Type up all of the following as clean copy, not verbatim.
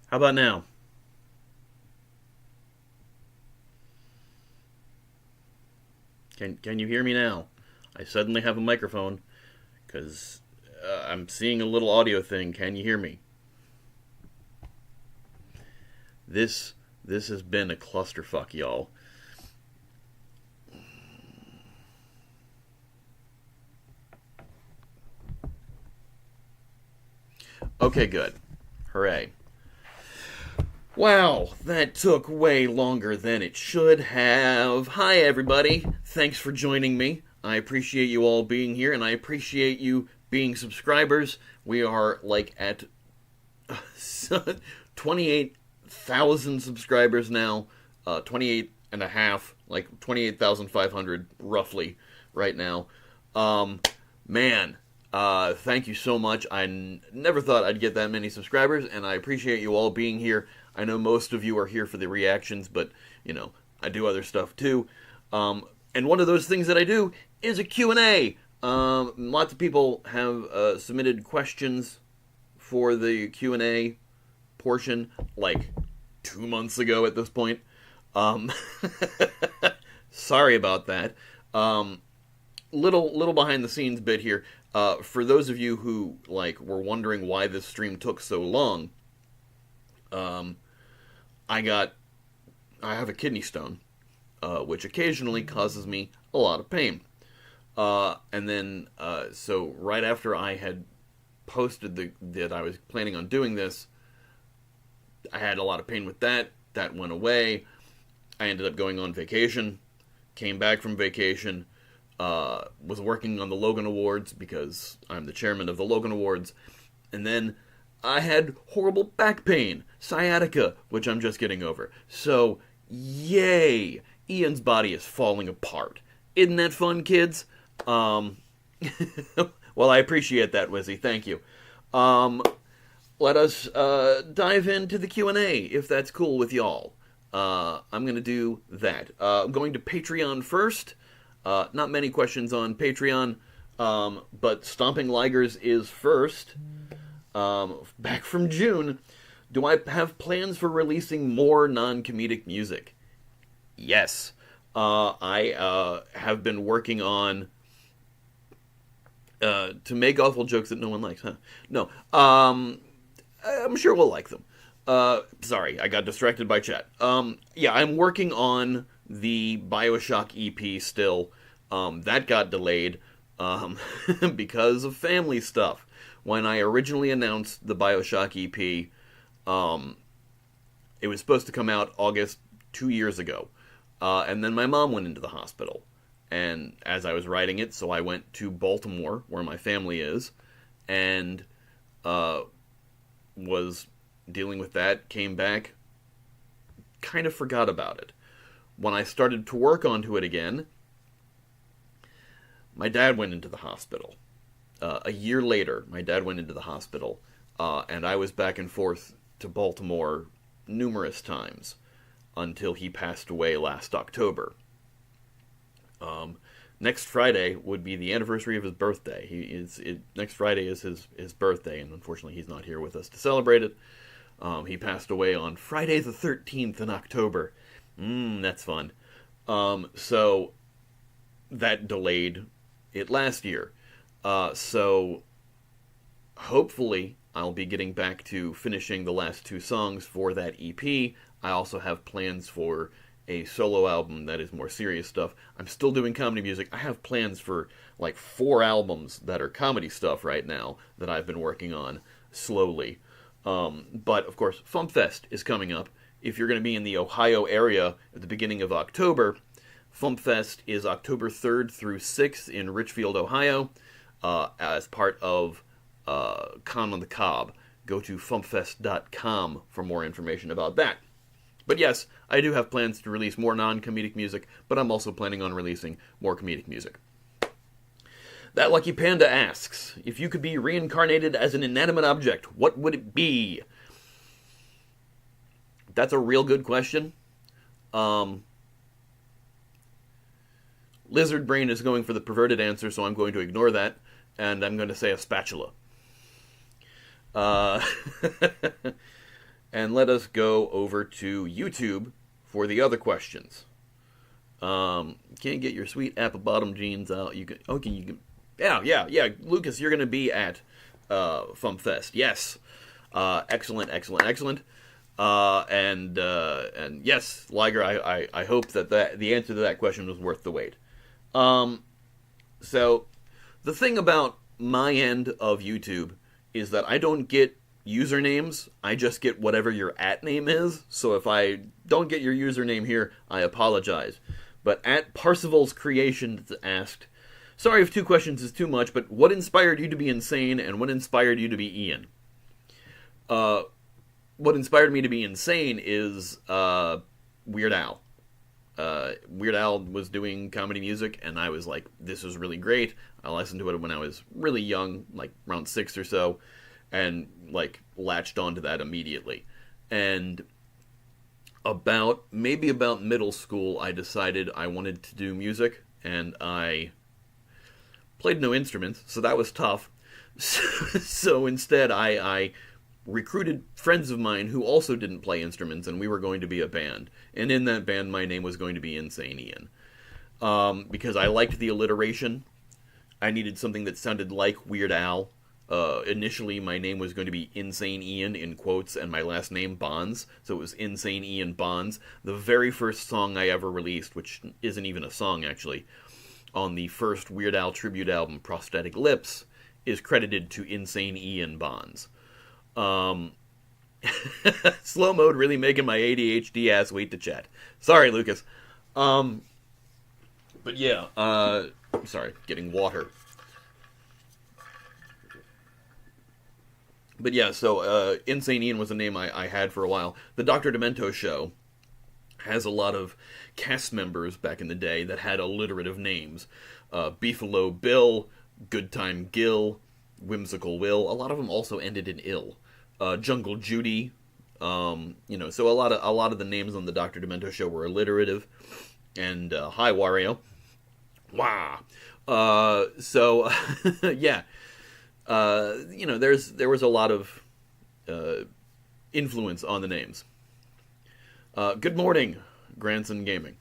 How about now? Can you hear me now? I suddenly have a microphone because I'm seeing a little audio thing. Can you hear me? This this has been a clusterfuck, y'all. Okay, good. Hooray. Wow, that took way longer than it should have. Hi, everybody. Thanks for joining me. I appreciate you all being here, and I appreciate you being subscribers. We are like at 28,000 subscribers now. 28 and a half, like 28,500 roughly right now. Um, Man, thank you so much. Never thought I'd get that many subscribers, and I appreciate you all being here. I know most of you are here for the reactions, but, I do other stuff too. And one of those things that I do is a Q&A. Lots of people have submitted questions for the Q&A portion, like 2 months ago at this point. Um, Sorry about that. Little behind the scenes bit here. For those of you who were wondering why this stream took so long, um, I have a kidney stone, which occasionally causes me a lot of pain. And then so right after I had posted that I was planning on doing this, I had a lot of pain with that. That went away. I ended up going on vacation. Came back from vacation. Was working on the Logan Awards because I'm the chairman of the Logan Awards. And then I had horrible back pain, sciatica, which I'm just getting over. So, yay! Ian's body is falling apart. Isn't that fun, kids? Um, well, I appreciate that, Wizzy. Thank you. Um, Let us dive into the Q&A, if that's cool with y'all. I'm going to do that. I'm going to Patreon first. Not many questions on Patreon, but Stomping Ligers is first. Back from June. Do I have plans for releasing more non-comedic music? Yes. I have been working on to make awful jokes that no one likes, huh? No. I'm sure we'll like them. Sorry, I got distracted by chat. Yeah, I'm working on the BioShock EP still. That got delayed because of family stuff. When I originally announced the BioShock EP, it was supposed to come out August 2 years ago. And then my mom went into the hospital. And as I was writing it, so I went to Baltimore, where my family is, and was dealing with that, came back, kind of forgot about it. When I started to work onto it again, my dad went into the hospital. A year later, my dad went into the hospital, and I was back and forth to Baltimore numerous times until he passed away last October. Next Friday would be the anniversary of his birthday. Next Friday is his birthday, and unfortunately he's not here with us to celebrate it. He passed away on Friday the 13th in October. That's fun. So that delayed it last year. So hopefully I'll be getting back to finishing the last two songs for that EP. I also have plans for a solo album that is more serious stuff. I'm still doing comedy music. I have plans for like 4 albums that are comedy stuff right now that I've been working on slowly. But of course, FumpFest is coming up. If you're going to be in the Ohio area at the beginning of October, FumpFest is October 3rd through 6th in Richfield, Ohio, as part of Con on the Cob. Go to fumpfest.com for more information about that. But yes, I do have plans to release more non-comedic music, but I'm also planning on releasing more comedic music. That Lucky Panda asks, if you could be reincarnated as an inanimate object, what would it be? That's a real good question. Lizard Brain is going for the perverted answer, so I'm going to ignore that, and I'm going to say a spatula. and let us go over to YouTube for the other questions. Can't get your sweet apple bottom jeans out. You can. Okay, you can. Yeah. Lucas, you're gonna be at FumFest. Yes. Excellent. And yes, Liger, I hope that the answer to that question was worth the wait. So the thing about my end of YouTube is that I don't get usernames. I just get whatever your @name is. So if I don't get your username here, I apologize. But at Parsival's Creations asked, sorry if 2 questions is too much, but what inspired you to be insane and what inspired you to be Ian? What inspired me to be insane is Weird Al. Weird Al was doing comedy music, and I was like, this is really great. I listened to it when I was really young, like around 6 or so, and like latched onto that immediately. And about middle school, I decided I wanted to do music, and I played no instruments, so that was tough. So instead, I recruited friends of mine who also didn't play instruments, and we were going to be a band. And in that band, my name was going to be Insane Ian. Because I liked the alliteration. I needed something that sounded like Weird Al. Initially, my name was going to be Insane Ian, in quotes, and my last name, Bonds. So it was Insane Ian Bonds. The very first song I ever released, which isn't even a song, actually, on the first Weird Al tribute album, Prosthetic Lips, is credited to Insane Ian Bonds. Slow mode really making my ADHD ass wait to chat. Sorry, Lucas. But yeah, sorry, getting water. But yeah, so Insane Ian was a name I had for a while. The Dr. Demento show has a lot of cast members back in the day that had alliterative names. Beefalo Bill, Good Time Gil, Whimsical Will. A lot of them also ended in ill. Jungle Judy, so a lot of the names on the Dr. Demento show were alliterative. And hi Wario, wow. So yeah, there was a lot of influence on the names. Good morning, Grandson Gaming.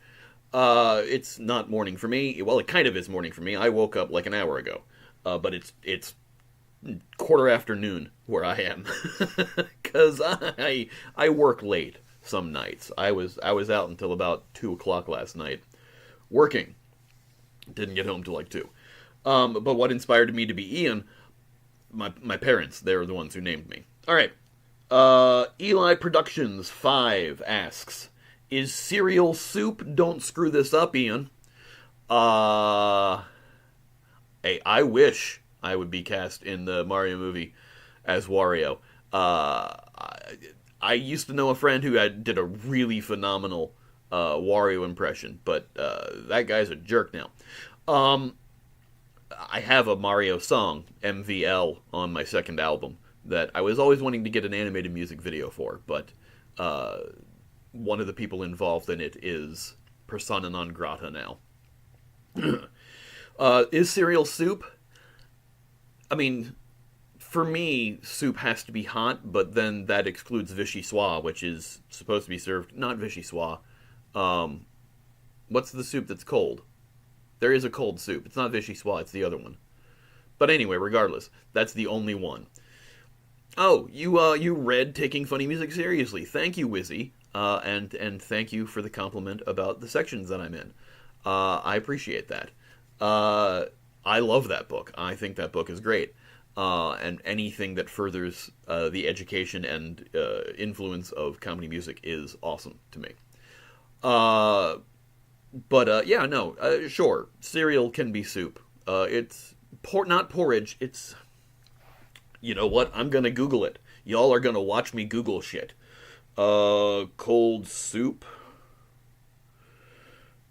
It's not morning for me. Well, it kind of is morning for me. I woke up like an hour ago, but it's quarter afternoon where I am, because I work late some nights. I was out until about 2 o'clock last night, working. Didn't get home till like 2. But what inspired me to be Ian? My parents. They were the ones who named me. All right. Eli Productions 5 asks, is cereal soup? Don't screw this up, Ian. Hey, I wish I would be cast in the Mario movie as Wario. I used to know a friend who did a really phenomenal Wario impression, but that guy's a jerk now. I have a Mario song, MVL, on my second album that I was always wanting to get an animated music video for, but one of the people involved in it is persona non grata now. Is cereal soup? I mean, for me, soup has to be hot, but then that excludes vichyssoise, which is supposed to be served, not vichyssoise. What's the soup that's cold? There is a cold soup. It's not vichyssoise, it's the other one. But anyway, regardless, that's the only one. Oh, you read Taking Funny Music Seriously. Thank you, Wizzy. And thank you for the compliment about the sections that I'm in. I appreciate that. I love that book. I think that book is great. And anything that furthers the education and influence of comedy music is awesome to me. Yeah, no, sure. Cereal can be soup. It's not porridge. It's, you know what? I'm gonna Google it. Y'all are gonna watch me Google shit. Cold soup.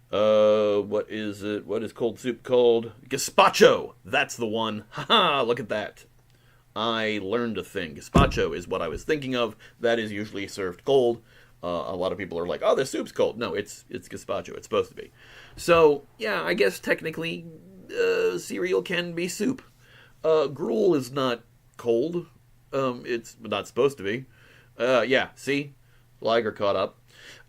What is it? What is cold soup called? Gazpacho! That's the one. Haha, look at that. I learned a thing. Gazpacho is what I was thinking of. That is usually served cold. A lot of people are like, oh, the soup's cold. No, it's gazpacho. It's supposed to be. So, yeah, I guess technically cereal can be soup. Gruel is not cold. It's not supposed to be. Yeah, see? Liger caught up.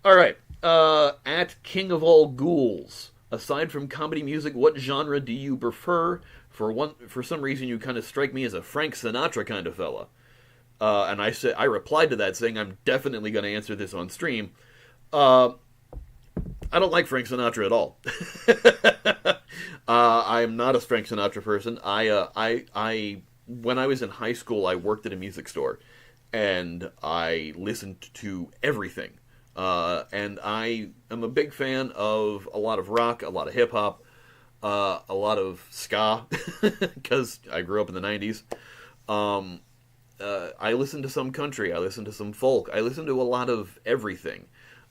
All right. At King of All Ghouls, aside from comedy music, what genre do you prefer? For some reason, you kind of strike me as a Frank Sinatra kind of fella. And I replied to that saying I'm definitely going to answer this on stream. Uh, I don't like Frank Sinatra at all. I am not a Frank Sinatra person. When I was in high school, I worked at a music store, and I listened to everything. And I am a big fan of a lot of rock, a lot of hip hop, a lot of ska, because I grew up in the '90s. Um, I listen to some country, I listen to some folk, I listen to a lot of everything.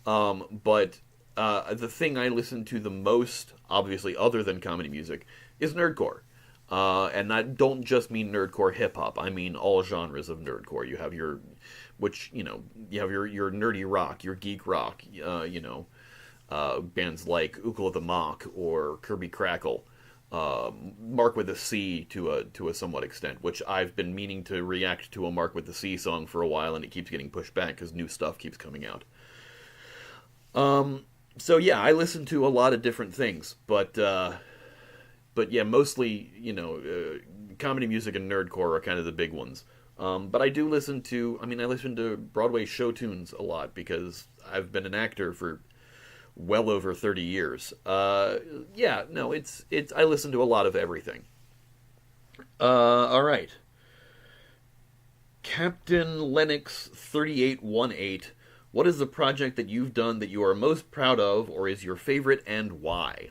But the thing I listen to the most, obviously, other than comedy music, is nerdcore. And I don't just mean nerdcore hip hop. I mean all genres of nerdcore. You have you have your nerdy rock, your geek rock. Bands like Ukla the Mock or Kirby Crackle. Mark with a C to a somewhat extent, which I've been meaning to react to a Mark with the C song for a while, and it keeps getting pushed back because new stuff keeps coming out. So yeah, I listen to a lot of different things, but yeah, mostly comedy music and nerdcore are kind of the big ones. But I do listen to, I listen to Broadway show tunes a lot because I've been an actor for well over 30 years. Yeah, no, it's I listen to a lot of everything. All right. Captain Lennox 3818. What is the project that you've done that you are most proud of, or is your favorite, and why?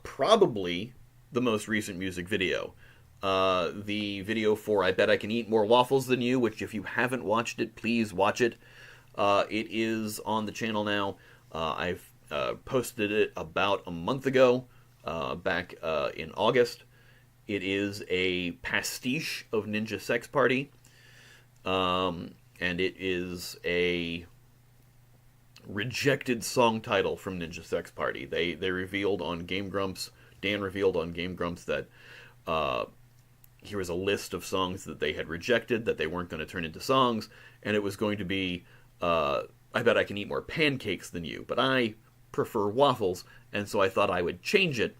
Probably the most recent music video. The video for I Bet I Can Eat More Waffles Than You, which if you haven't watched it, please watch it. It is on the channel now. I've posted it about a month ago, back in August. It is a pastiche of Ninja Sex Party. And it is a rejected song title from Ninja Sex Party. They revealed on Game Grumps, Dan revealed on Game Grumps that here was a list of songs that they had rejected, that they weren't going to turn into songs, and it was going to be I Bet I Can Eat More Pancakes Than You, but I prefer waffles, and so I thought I would change it.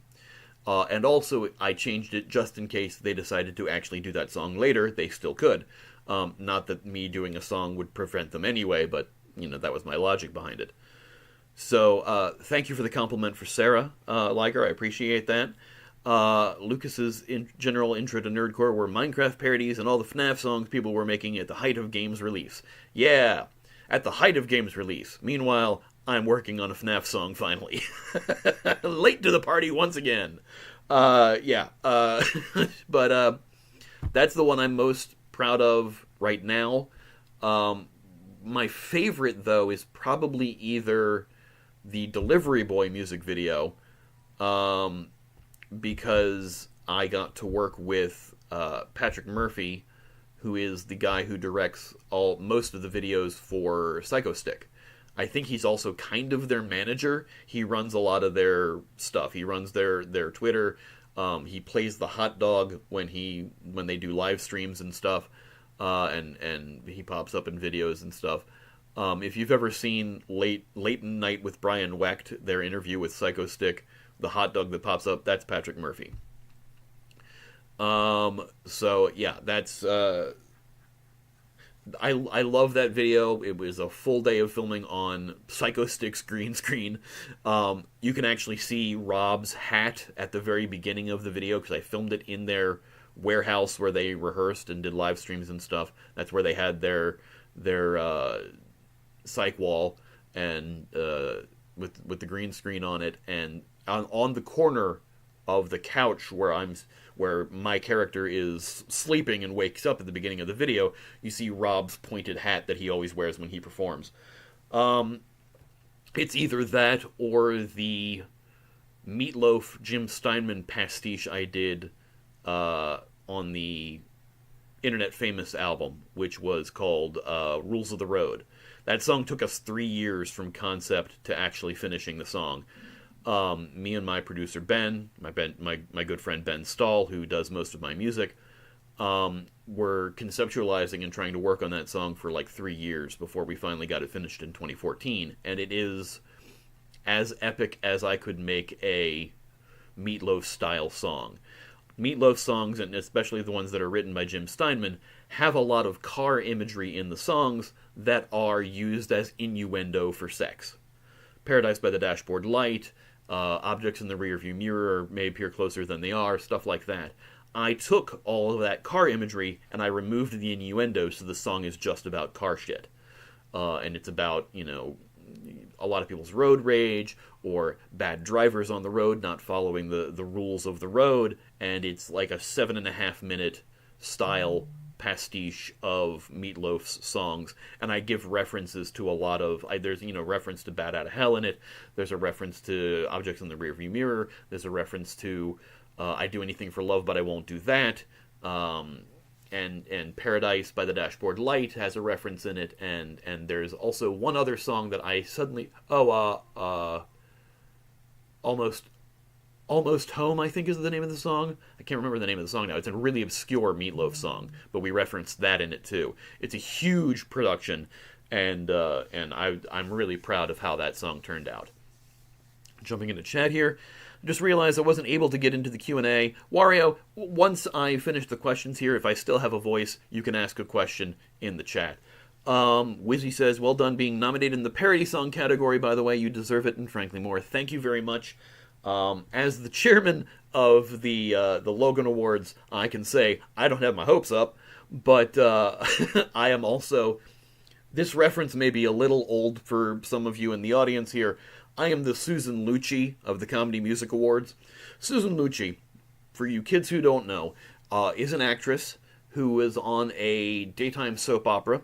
And also, I changed it just in case they decided to actually do that song later. They still could. Not that me doing a song would prevent them anyway, but, that was my logic behind it. So, thank you for the compliment for Sarah, Liger. I appreciate that. Lucas's general intro to nerdcore were Minecraft parodies and all the FNAF songs people were making at the height of games release. Yeah, at the height of games release. Meanwhile, I'm working on a FNAF song finally. Late to the party once again. Yeah. But that's the one I'm most proud of right now. My favorite, though, is probably either the Delivery Boy music video, because I got to work with Patrick Murphy, who is the guy who directs most of the videos for Psycho Stick. I think he's also kind of their manager. He runs a lot of their stuff. He runs their Twitter. He plays the hot dog when they do live streams and stuff, and he pops up in videos and stuff. If you've ever seen Late Night with Brian Wecht, their interview with Psycho Stick, the hot dog that pops up, that's Patrick Murphy. So yeah, that's I love that video. It was a full day of filming on Psycho Stick's green screen. You can actually see Rob's hat at the very beginning of the video because I filmed it in their warehouse where they rehearsed and did live streams and stuff. That's where they had their psych wall and with the green screen on it, and on the corner of the couch where my character is sleeping and wakes up at the beginning of the video, you see Rob's pointed hat that he always wears when he performs. It's either that or the Meatloaf Jim Steinman pastiche I did on the internet famous album, which was called Rules of the Road. That song took us 3 years from concept to actually finishing the song. Me and my producer Ben, my good friend Ben Stahl, who does most of my music, were conceptualizing and trying to work on that song for like 3 years before we finally got it finished in 2014. And it is as epic as I could make a Meatloaf style song. Meatloaf songs, and especially the ones that are written by Jim Steinman, have a lot of car imagery in the songs that are used as innuendo for sex. Paradise by the Dashboard Light, objects in the rearview mirror may appear closer than they are, stuff like that. I took all of that car imagery and I removed the innuendo, so the song is just about car shit. And it's about, a lot of people's road rage, or bad drivers on the road not following the rules of the road, and it's like a 7.5 minute style pastiche of Meatloaf's songs, and I give references to a lot of, there's, reference to Bat Out of Hell in it, there's a reference to Objects in the Rearview Mirror, there's a reference to I Do Anything for Love But I Won't Do That, and Paradise by the Dashboard Light has a reference in it, and there's also one other song that I suddenly, Almost Home, I think is the name of the song. I can't remember the name of the song now. It's a really obscure Meatloaf song, but we referenced that in it too. It's a huge production, and I'm really proud of how that song turned out. Jumping into chat here, I just realized I wasn't able to get into the Q&A. Wario, once I finish the questions here, if I still have a voice, you can ask a question in the chat. Wizzy says, well done being nominated in the parody song category, by the way. You deserve it, and frankly more. Thank you very much. As the chairman of the Logan Awards, I can say I don't have my hopes up, but I am also... This reference may be a little old for some of you in the audience here. I am the Susan Lucci of the Comedy Music Awards. Susan Lucci, for you kids who don't know, is an actress who was on a daytime soap opera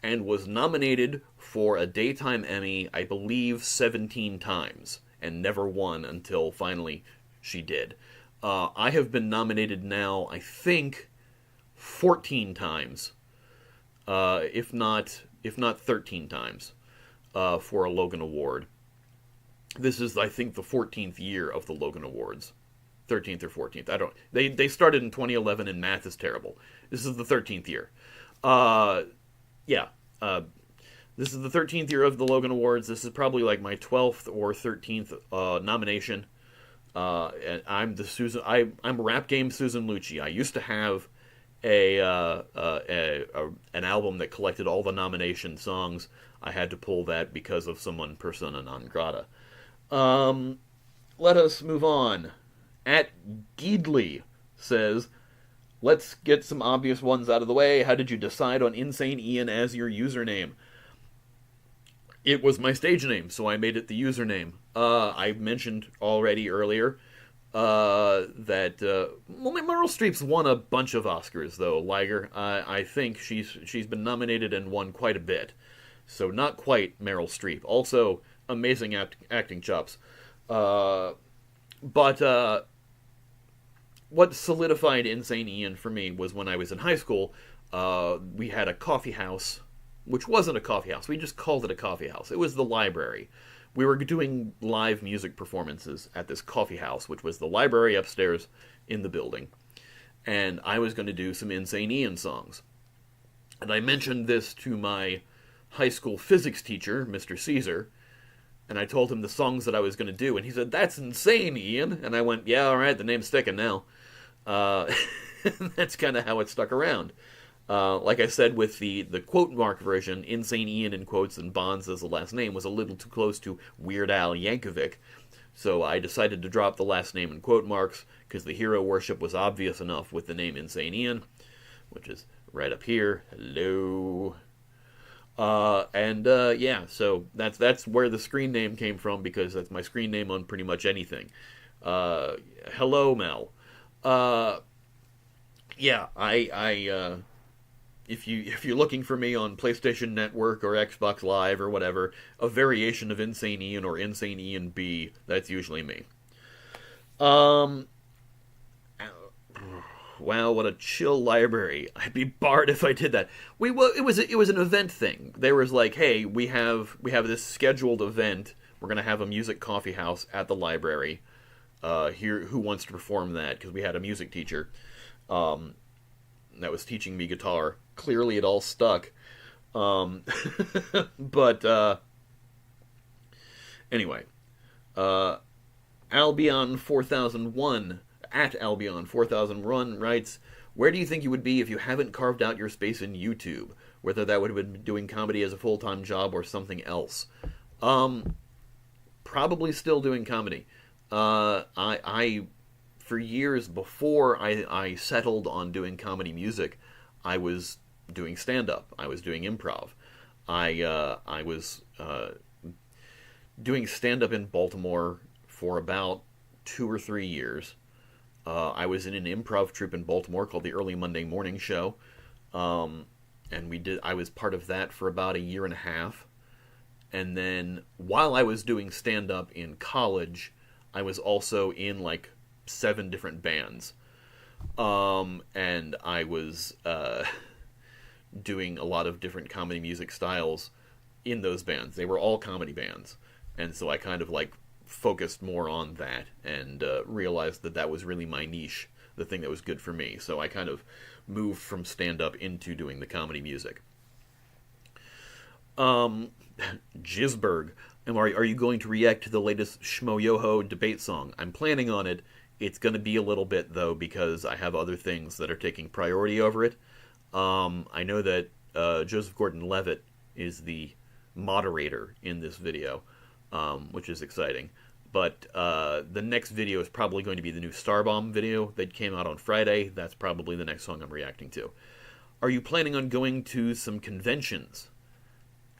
and was nominated for a daytime Emmy, I believe, 17 times. And never won until finally she did. I have been nominated now, I think, 14 times, if not 13 times, for a Logan Award. This is, I think, the 14th year of the Logan Awards. 13th or 14th. I don't... They started in 2011, and math is terrible. This is the 13th year. This is the 13th year of the Logan Awards. This is probably like my 12th or 13th nomination. And I'm Rap Game Susan Lucci. I used to have an album that collected all the nomination songs. I had to pull that because of someone persona non grata. Let us move on. At Geedley says, let's get some obvious ones out of the way. How did you decide on Insane Ian as your username? It was my stage name, so I made it the username. I mentioned already earlier that Meryl Streep's won a bunch of Oscars, though, Liger. I think she's been nominated and won quite a bit. So not quite Meryl Streep. Also, amazing acting chops. But what solidified Insane Ian for me was when I was in high school, we had a coffee house, which wasn't a coffee house. We just called it a coffee house. It was the library. We were doing live music performances at this coffee house, which was the library upstairs in the building. And I was going to do some Insane Ian songs. And I mentioned this to my high school physics teacher, Mr. Caesar, and I told him the songs that I was going to do, and he said, "That's insane, Ian." And I went, "Yeah, all right, the name's sticking now." That's kind of how it stuck around. Like I said, with the quote mark version, Insane Ian in quotes and Bonds as the last name was a little too close to Weird Al Yankovic, so I decided to drop the last name in quote marks, because the hero worship was obvious enough with the name Insane Ian, which is right up here. Hello. Yeah, so that's where the screen name came from, because that's my screen name on pretty much anything. Hello, Mel. Yeah, if you're looking for me on PlayStation Network or Xbox Live or whatever, a variation of Insane Ian or Insane Ian B, that's usually me. Wow, what a chill library. I'd be barred if I did that. It was an event thing. There was like, hey, we have this scheduled event. We're going to have a music coffee house at the library. Here, who wants to perform that? Because we had a music teacher. that was teaching me guitar. Clearly, it all stuck. Um, but anyway, uh, Albion 4001 at Albion 4001 writes, "Where do you think you would be if you haven't carved out your space in YouTube? Whether that would have been doing comedy as a full-time job or something else." Probably still doing comedy. I for years before I settled on doing comedy music, I was doing stand-up. I was doing improv. I was doing stand-up in Baltimore for about 2 or 3 years. I was in an improv troupe in Baltimore called the Early Monday Morning Show, and I was part of that for about a year and a half. And then while I was doing stand-up in college, I was also in like 7 different bands. And I was doing a lot of different comedy music styles in those bands. They were all comedy bands. And so I kind of like focused more on that and realized that that was really my niche, the thing that was good for me. So I kind of moved from stand-up into doing the comedy music. Jizberg, are you going to react to the latest Shmo-Yoho debate song? I'm planning on it. It's going to be a little bit, though, because I have other things that are taking priority over it. I know that Joseph Gordon-Levitt is the moderator in this video, which is exciting. But the next video is probably going to be the new Starbomb video that came out on Friday. That's probably the next song I'm reacting to. Are you planning on going to some conventions?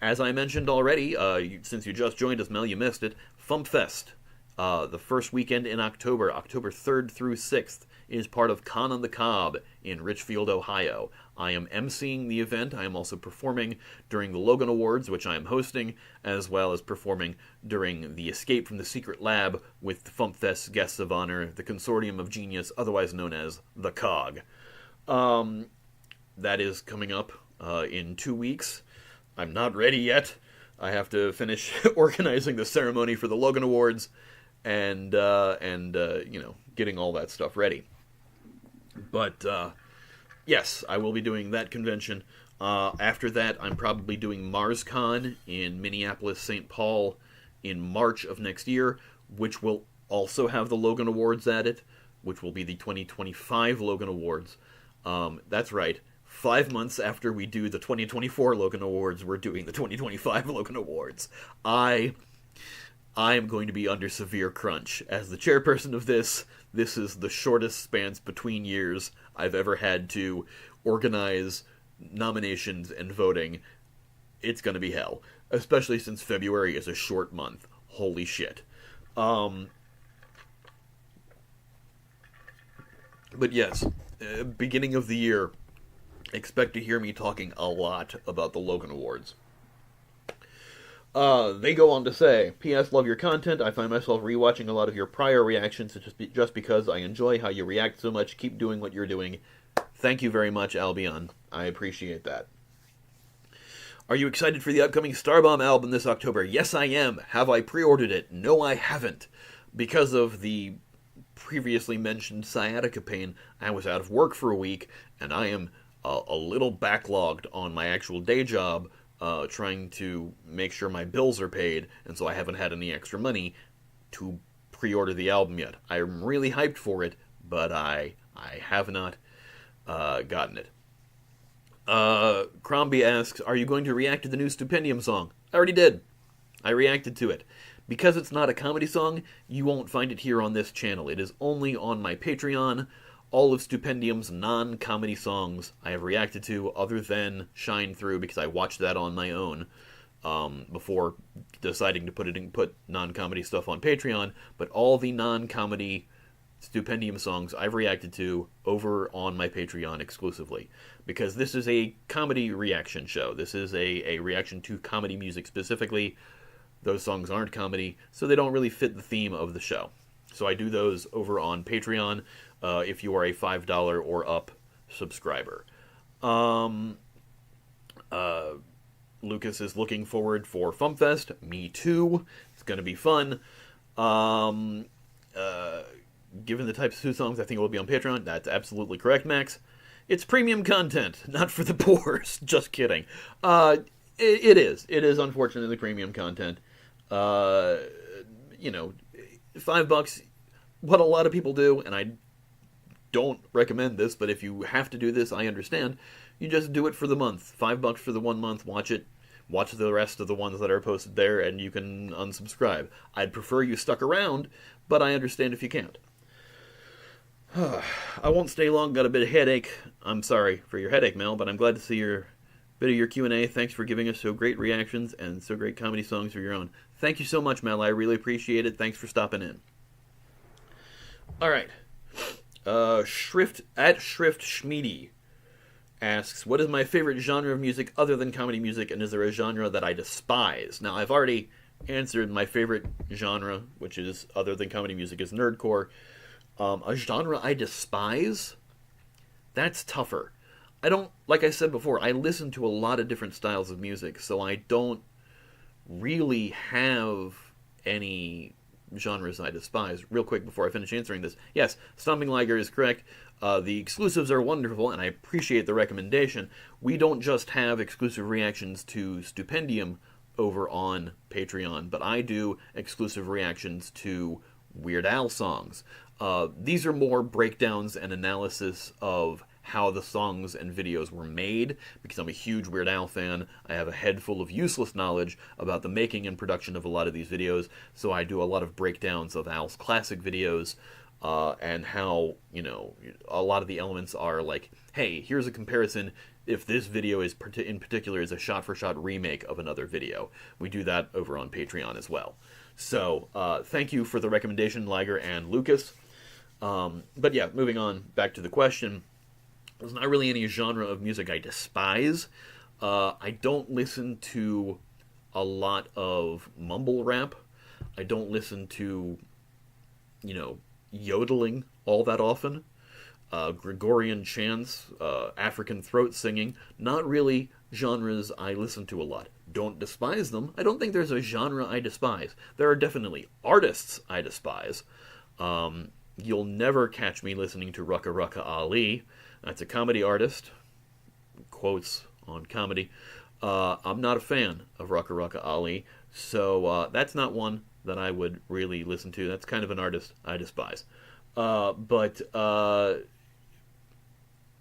As I mentioned already, since you just joined us, Mel, you missed it, FumpFest, the first weekend in October, October 3rd through 6th, is part of Con on the Cob in Richfield, Ohio. I am emceeing the event. I am also performing during the Logan Awards, which I am hosting, as well as performing during the Escape from the Secret Lab with the FumpFest guests of honor, the Consortium of Genius, otherwise known as the COG. That is coming up in 2 weeks. I'm not ready yet. I have to finish organizing the ceremony for the Logan Awards and getting all that stuff ready. But yes, I will be doing that convention. After that, I'm probably doing MarsCon in Minneapolis, St. Paul in March of next year, which will also have the Logan Awards at it, which will be the 2025 Logan Awards. That's right. 5 months after we do the 2024 Logan Awards, we're doing the 2025 Logan Awards. I am going to be under severe crunch. As the chairperson of this is the shortest spans between years I've ever had to organize nominations and voting. It's going to be hell. Especially since February is a short month. Holy shit. But yes, beginning of the year, expect to hear me talking a lot about the Logan Awards. They go on to say, P.S. Love your content. I find myself rewatching a lot of your prior reactions just because I enjoy how you react so much. Keep doing what you're doing. Thank you very much, Albion. I appreciate that. Are you excited for the upcoming Starbomb album this October? Yes, I am. Have I pre-ordered it? No, I haven't. Because of the previously mentioned sciatica pain, I was out of work for a week, and I am a little backlogged on my actual day job, trying to make sure my bills are paid, and so I haven't had any extra money to pre-order the album yet. I'm really hyped for it, but I have not gotten it. Crombie asks, are you going to react to the new Stupendium song? I already did. I reacted to it. Because it's not a comedy song, you won't find it here on this channel. It is only on my Patreon. All of Stupendium's non-comedy songs I have reacted to, other than Shine Through, because I watched that on my own before deciding to put non-comedy stuff on Patreon. But all the non-comedy Stupendium songs I've reacted to over on my Patreon exclusively. Because this is a comedy reaction show. This is a reaction to comedy music specifically. Those songs aren't comedy, so they don't really fit the theme of the show. So I do those over on Patreon. If you are a $5 or up subscriber. Lucas is looking forward for FumpFest. Me too. It's going to be fun. Given the types of songs I think will be on Patreon, that's absolutely correct, Max. It's premium content, not for the poor. Just kidding. It is. It is unfortunately premium content. Uh, you know, $5. What a lot of people do, and I don't recommend this, but if you have to do this, I understand. You just do it for the month. $5 for the 1 month. Watch it. Watch the rest of the ones that are posted there, and you can unsubscribe. I'd prefer you stuck around, but I understand if you can't. I won't stay long. Got a bit of headache. I'm sorry for your headache, Mel, but I'm glad to see your bit of your Q&A. Thanks for giving us so great reactions and so great comedy songs of your own. Thank you so much, Mel. I really appreciate it. Thanks for stopping in. All right. Shrift Schmeedy asks, what is my favorite genre of music other than comedy music, and is there a genre that I despise? Now, I've already answered my favorite genre, which is other than comedy music, is nerdcore. A genre I despise? That's tougher. I don't, like I said before, I listen to a lot of different styles of music, so I don't really have any genres I despise. Real quick before I finish answering this, yes, Stomping Liger is correct. The exclusives are wonderful, and I appreciate the recommendation. We don't just have exclusive reactions to Stupendium over on Patreon, but I do exclusive reactions to Weird Al songs. These are more breakdowns and analysis of how the songs and videos were made, because I'm a huge Weird Al fan. I have a head full of useless knowledge about the making and production of a lot of these videos, so I do a lot of breakdowns of Al's classic videos, and how, you know, a lot of the elements are like, hey, here's a comparison if this video is in particular is a shot-for-shot remake of another video. We do that over on Patreon as well. So, thank you for the recommendation, Liger and Lucas. But yeah, moving on back to the question. There's not really any genre of music I despise. I don't listen to a lot of mumble rap. I don't listen to, you know, yodeling all that often. Gregorian chants, African throat singing. Not really genres I listen to a lot. Don't despise them. I don't think there's a genre I despise. There are definitely artists I despise. You'll never catch me listening to Rucka Rucka Ali. That's a comedy artist. Quotes on comedy. I'm not a fan of Rucka Rucka Ali, so that's not one that I would really listen to. That's kind of an artist I despise. But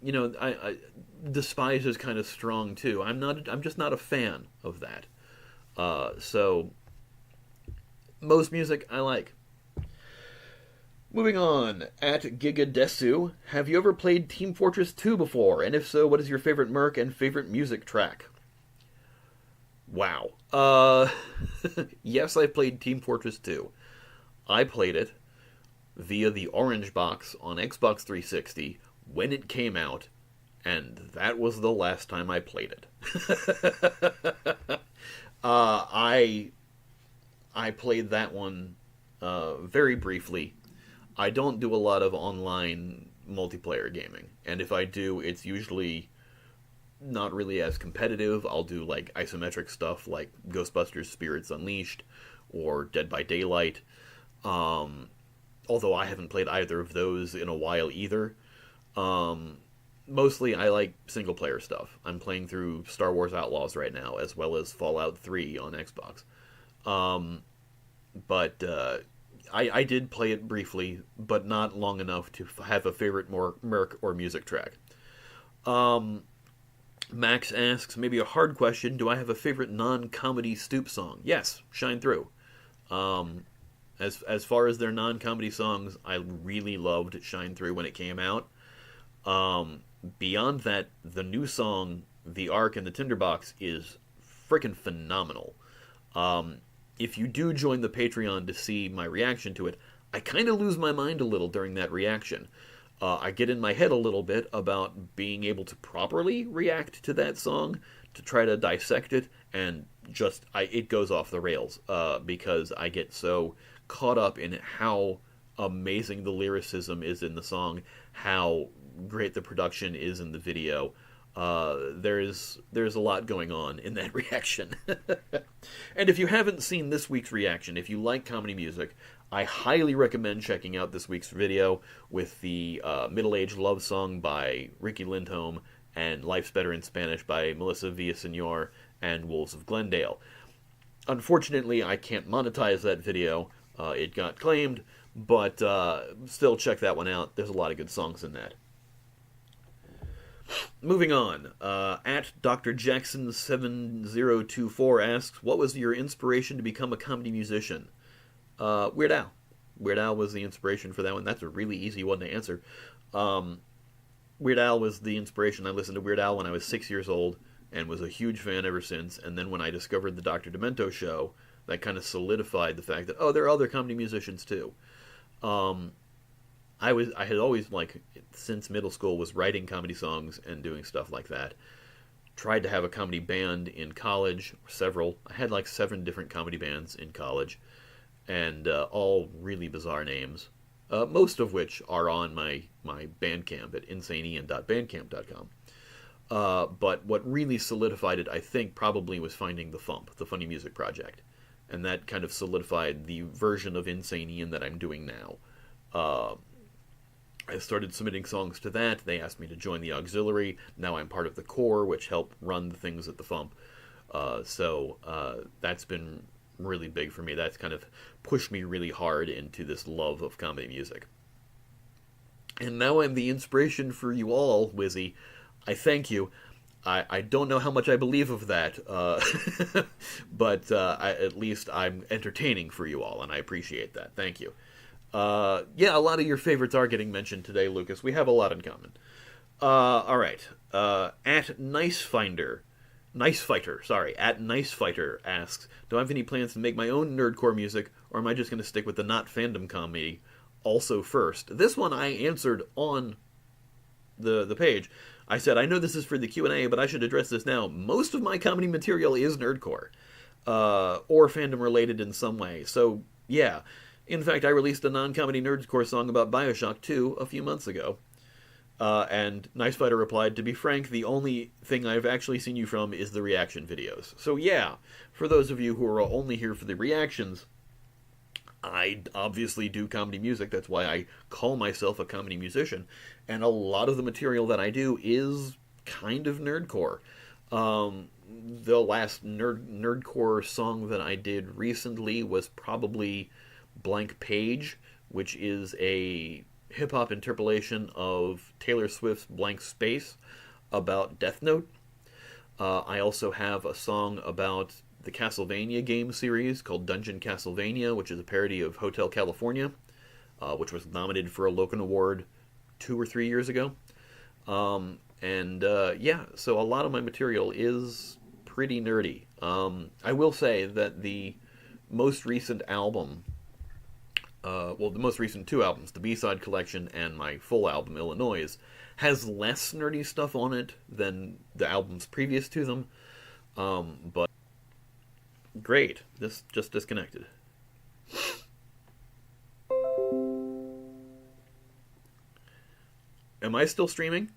you know, I despise is kind of strong too. I'm just not a fan of that. So most music I like. Moving on, at Gigadesu, have you ever played Team Fortress 2 before? And if so, what is your favorite merc and favorite music track? Wow. Yes, I played Team Fortress 2. I played it via the Orange Box on Xbox 360 when it came out, and that was the last time I played it. I played that one very briefly. I don't do a lot of online multiplayer gaming, and if I do, it's usually not really as competitive. I'll do like isometric stuff like Ghostbusters Spirits Unleashed or Dead by Daylight, although I haven't played either of those in a while either. Mostly I like single-player stuff. I'm playing through Star Wars Outlaws right now, as well as Fallout 3 on Xbox. But I did play it briefly, but not long enough to have a favorite merc or music track. Max asks, maybe a hard question, do I have a favorite non-comedy Stoop song? Yes, Shine Through. As far as their non-comedy songs, I really loved Shine Through when it came out. Beyond that, the new song, The Ark and the Tinderbox, is freaking phenomenal. If you do join the Patreon to see my reaction to it, I kind of lose my mind a little during that reaction. I get in my head a little bit about being able to properly react to that song, to try to dissect it, and it goes off the rails, because I get so caught up in how amazing the lyricism is in the song, how great the production is in the video. There's a lot going on in that reaction. And if you haven't seen this week's reaction, if you like comedy music, I highly recommend checking out this week's video with the middle-aged love song by Ricky Lindholm and Life's Better in Spanish by Melissa Villaseñor and Wolves of Glendale. Unfortunately, I can't monetize that video. It got claimed, but still check that one out. There's a lot of good songs in that. Moving on, at Dr. Jackson7024 asks, what was your inspiration to become a comedy musician? Weird Al. Weird Al was the inspiration for that one. That's a really easy one to answer. Weird Al was the inspiration. I listened to Weird Al when I was 6 years old and was a huge fan ever since. And then when I discovered the Dr. Demento show, that kind of solidified the fact that, oh, there are other comedy musicians too. I had always, like, since middle school, was writing comedy songs and doing stuff like that. Tried to have a comedy band in college, several. I had like 7 different comedy bands in college, and all really bizarre names. Most of which are on my Bandcamp at insaneian.bandcamp.com. But what really solidified it, I think, probably was finding the Fump, the Funny Music Project. And that kind of solidified the version of Insane Ian that I'm doing now. I started submitting songs to that. They asked me to join the auxiliary. Now I'm part of the core, which help run the things at the Fump. So that's been really big for me. That's kind of pushed me really hard into this love of comedy music. And now I'm the inspiration for you all, Wizzy. I thank you. I don't know how much I believe of that, but at least I'm entertaining for you all, and I appreciate that. Thank you. Yeah, a lot of your favorites are getting mentioned today, Lucas. We have a lot in common. All right. At Nicefighter asks, do I have any plans to make my own nerdcore music, or am I just going to stick with the not fandom comedy also first? This one I answered on the page. I said, I know this is for the Q&A, but I should address this now. Most of my comedy material is nerdcore, or fandom related in some way. So, yeah. In fact, I released a non-comedy nerdcore song about Bioshock 2 a few months ago. And Nicefighter replied, to be frank, the only thing I've actually seen you from is the reaction videos. So yeah, for those of you who are only here for the reactions, I obviously do comedy music. That's why I call myself a comedy musician. And a lot of the material that I do is kind of nerdcore. The last nerdcore song that I did recently was probably Blank Page, which is a hip-hop interpolation of Taylor Swift's Blank Space about Death Note. I also have a song about the Castlevania game series called Dungeon Castlevania, which is a parody of Hotel California, which was nominated for a Locan Award 2 or 3 years ago. Yeah, so a lot of my material is pretty nerdy. I will say that the most recent album, the most recent 2 albums, the B-Side Collection and my full album, Illinois, has less nerdy stuff on it than the albums previous to them. But great. This just disconnected. Am I still streaming?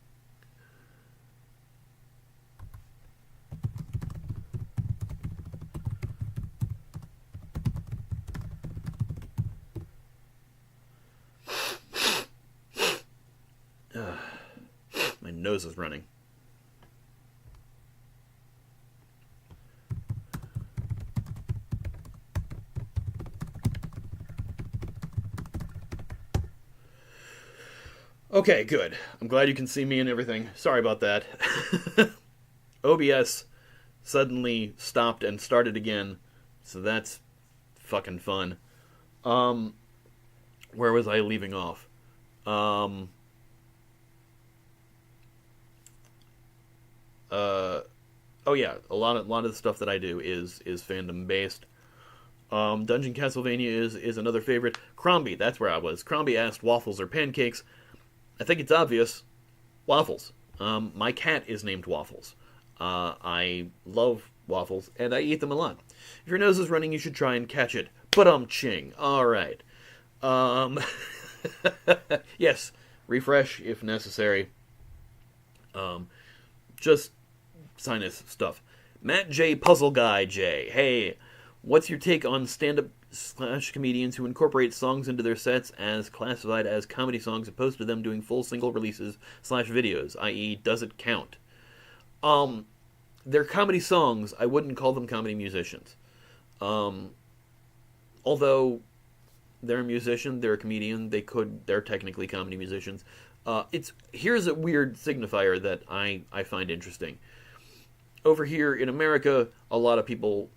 My nose is running. Okay, good. I'm glad you can see me and everything. Sorry about that. OBS suddenly stopped and started again, so that's fucking fun. Where was I leaving off? Oh yeah, a lot of the stuff that I do is fandom based. Dungeon Castlevania is another favorite. Crombie, that's where I was. Crombie asked waffles or pancakes. I think it's obvious. Waffles. My cat is named Waffles. I love waffles, and I eat them a lot. If your nose is running, you should try and catch it. Ching. All right. Yes, refresh if necessary. Just sinus stuff. Matt J. Puzzle Guy J. Hey, what's your take on stand-up slash comedians who incorporate songs into their sets as classified as comedy songs opposed to them doing full single releases slash videos, i.e. does it count? Um, they're comedy songs. I wouldn't call them comedy musicians. Um, although they're a musician, they're a comedian, they're technically comedy musicians. Here's a weird signifier that I find interesting. Over here in America, a lot of people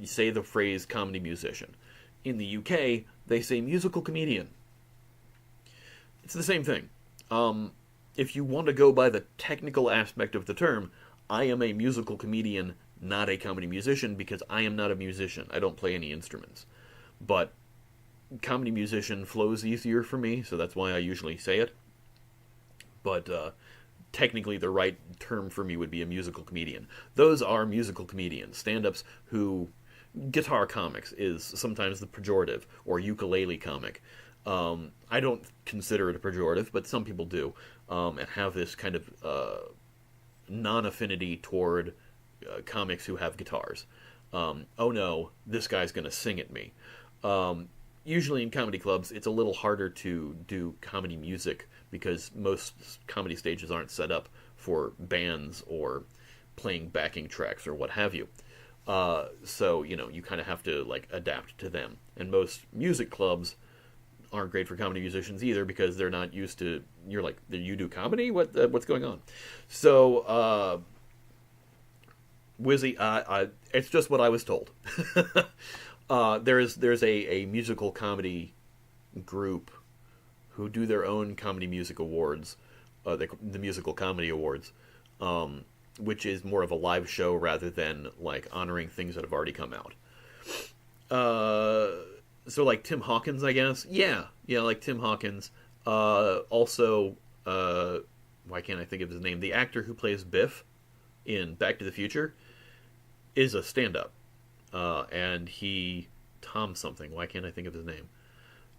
say the phrase comedy musician. In the UK, they say musical comedian. It's the same thing. If you want to go by the technical aspect of the term, I am a musical comedian, not a comedy musician, because I am not a musician. I don't play any instruments. But comedy musician flows easier for me, so that's why I usually say it. But technically the right term for me would be a musical comedian. Those are musical comedians, stand-ups who... Guitar comics is sometimes the pejorative, or ukulele comic. I don't consider it a pejorative, but some people do, and have this kind of non-affinity toward comics who have guitars. Oh no, this guy's going to sing at me. Usually in comedy clubs, it's a little harder to do comedy music because most comedy stages aren't set up for bands or playing backing tracks or what have you. So, you kind of have to, adapt to them. And most music clubs aren't great for comedy musicians either because they're not used to, you're like, you do comedy? What's going on? So, Wizzy, it's just what I was told. There's a musical comedy group who do their own comedy music awards, the Musical Comedy Awards, which is more of a live show rather than, honoring things that have already come out. So, Tim Hawkins, I guess? Yeah, Tim Hawkins. Also, why can't I think of his name? The actor who plays Biff in Back to the Future is a stand-up. And Tom something, why can't I think of his name?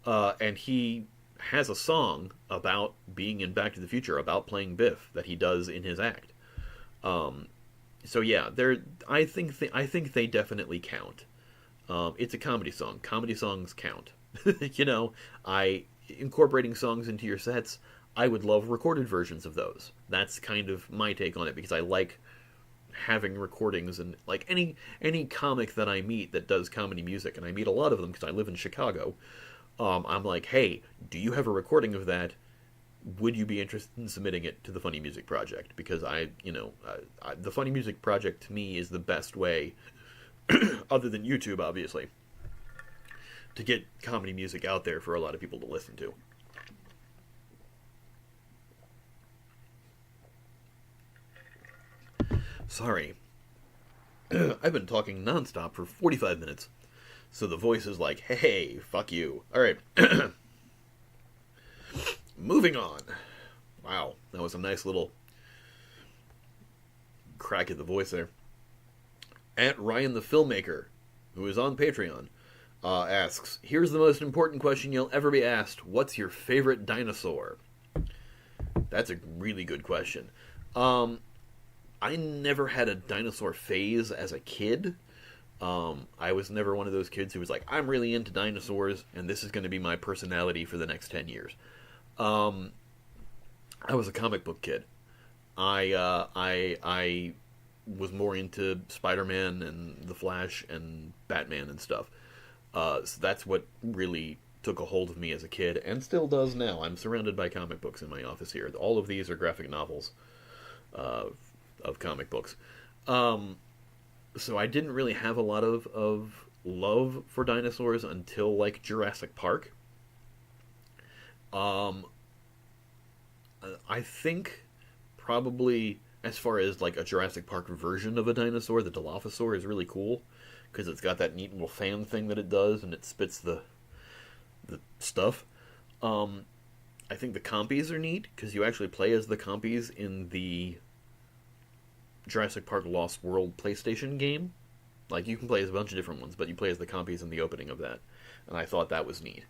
And he has a song about being in Back to the Future, about playing Biff, that he does in his act. So yeah, I think they definitely count. It's a comedy song. Comedy songs count. Incorporating songs into your sets, I would love recorded versions of those. That's kind of my take on it, because I like having recordings, and any comic that I meet that does comedy music, and I meet a lot of them because I live in Chicago, I'm like, hey, do you have a recording of that? Would you be interested in submitting it to the Funny Music Project? Because the Funny Music Project to me is the best way, other than YouTube, obviously, to get comedy music out there for a lot of people to listen to. Sorry. I've been talking nonstop for 45 minutes, so the voice is like, hey, fuck you. Alright. Moving on. Wow, that was a nice little crack at the voice there. At Ryan the Filmmaker, who is on Patreon, asks, here's the most important question you'll ever be asked. What's your favorite dinosaur? That's a really good question. I never had a dinosaur phase as a kid. I was never one of those kids who was like, I'm really into dinosaurs, and this is going to be my personality for the next 10 years. I was a comic book kid. I was more into Spider-Man and The Flash and Batman and stuff. So that's what really took a hold of me as a kid, and still does now. I'm surrounded by comic books in my office here. All of these are graphic novels of comic books. So I didn't really have a lot of love for dinosaurs until, Jurassic Park. I think probably as far as a Jurassic Park version of a dinosaur, the Dilophosaur is really cool because it's got that neat little fan thing that it does, and it spits the stuff. I think the Compies are neat because you actually play as the Compies in the Jurassic Park Lost World PlayStation game. You can play as a bunch of different ones, but you play as the Compies in the opening of that, and I thought that was neat.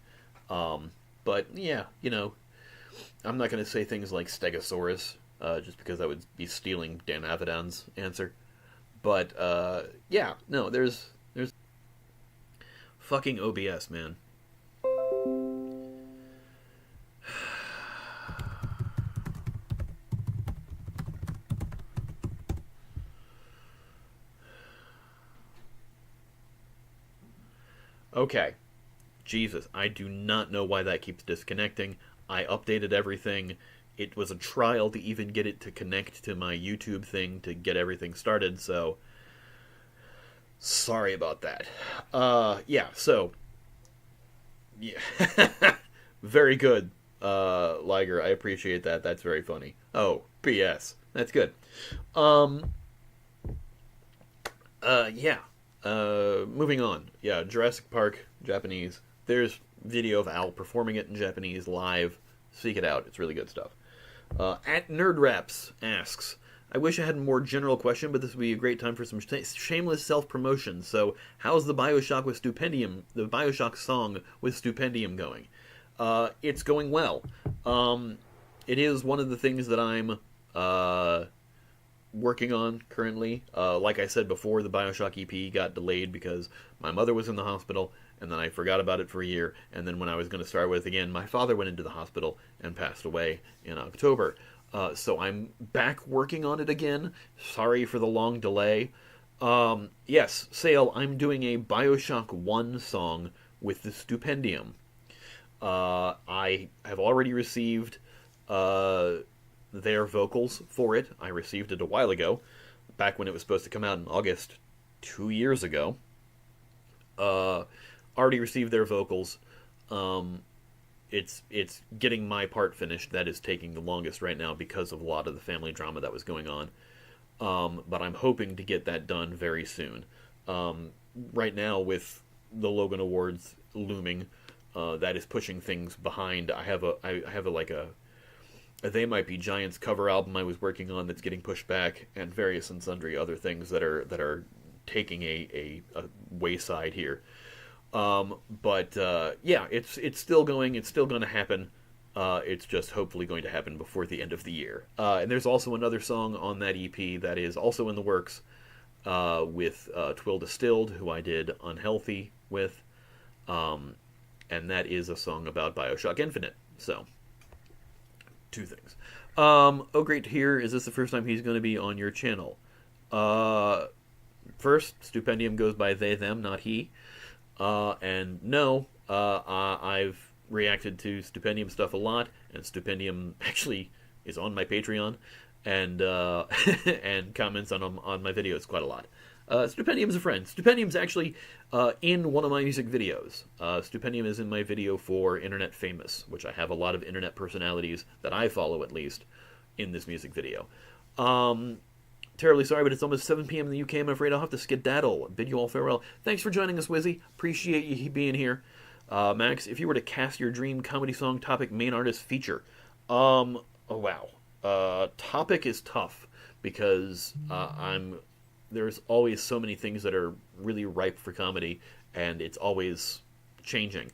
But yeah, I'm not going to say things like Stegosaurus, just because that would be stealing Dan Avidan's answer. But, yeah, no, there's Fucking OBS, man. Okay. Jesus, I do not know why that keeps disconnecting. I updated everything. It was a trial to even get it to connect to my YouTube thing to get everything started, so sorry about that. Yeah, so yeah. Very good, Liger. I appreciate that. That's very funny. Oh, BS. That's good. Um, yeah. Moving on. Yeah, Jurassic Park, Japanese. There's video of Al performing it in Japanese live. Seek it out. It's really good stuff. At Nerdraps asks, I wish I had a more general question, but this would be a great time for some shameless self-promotion. So, how's the Bioshock song with Stupendium going? It's going well. It is one of the things that I'm working on currently. Like I said before, the Bioshock EP got delayed because my mother was in the hospital, and then I forgot about it for a year, and then when I was going to start with it again, my father went into the hospital and passed away in October. So I'm back working on it again. Sorry for the long delay. Yes, Sale, I'm doing a Bioshock 1 song with the Stupendium. I have already received their vocals for it. I received it a while ago, back when it was supposed to come out in August 2 years ago. Already received their vocals. It's getting my part finished. That is taking the longest right now because of a lot of the family drama that was going on. But I'm hoping to get that done very soon. Right now, with the Logan Awards looming, that is pushing things behind. I have a They Might Be Giants cover album I was working on that's getting pushed back, and various and sundry other things that are taking a wayside here. Yeah, it's still going. It's still going to happen. It's just hopefully going to happen before the end of the year. And there's also another song on that EP that is also in the works with Twill Distilled, who I did Unhealthy with. And that is a song about Bioshock Infinite. So, two things. Oh, great to hear. Is this the first time he's going to be on your channel? First, Stupendium goes by they, them, not he. And no, I've reacted to Stupendium stuff a lot, and Stupendium actually is on my Patreon, and and comments on my videos quite a lot. Stupendium's a friend. Stupendium's actually in one of my music videos. Stupendium is in my video for Internet Famous, which I have a lot of internet personalities that I follow, at least, in this music video. Terribly sorry, but it's almost 7 p.m. in the UK. I'm afraid I'll have to skedaddle. Bid you all farewell. Thanks for joining us, Wizzy. Appreciate you being here. Max, if you were to cast your dream comedy song topic main artist feature, oh wow. Topic is tough because there's always so many things that are really ripe for comedy, and it's always changing.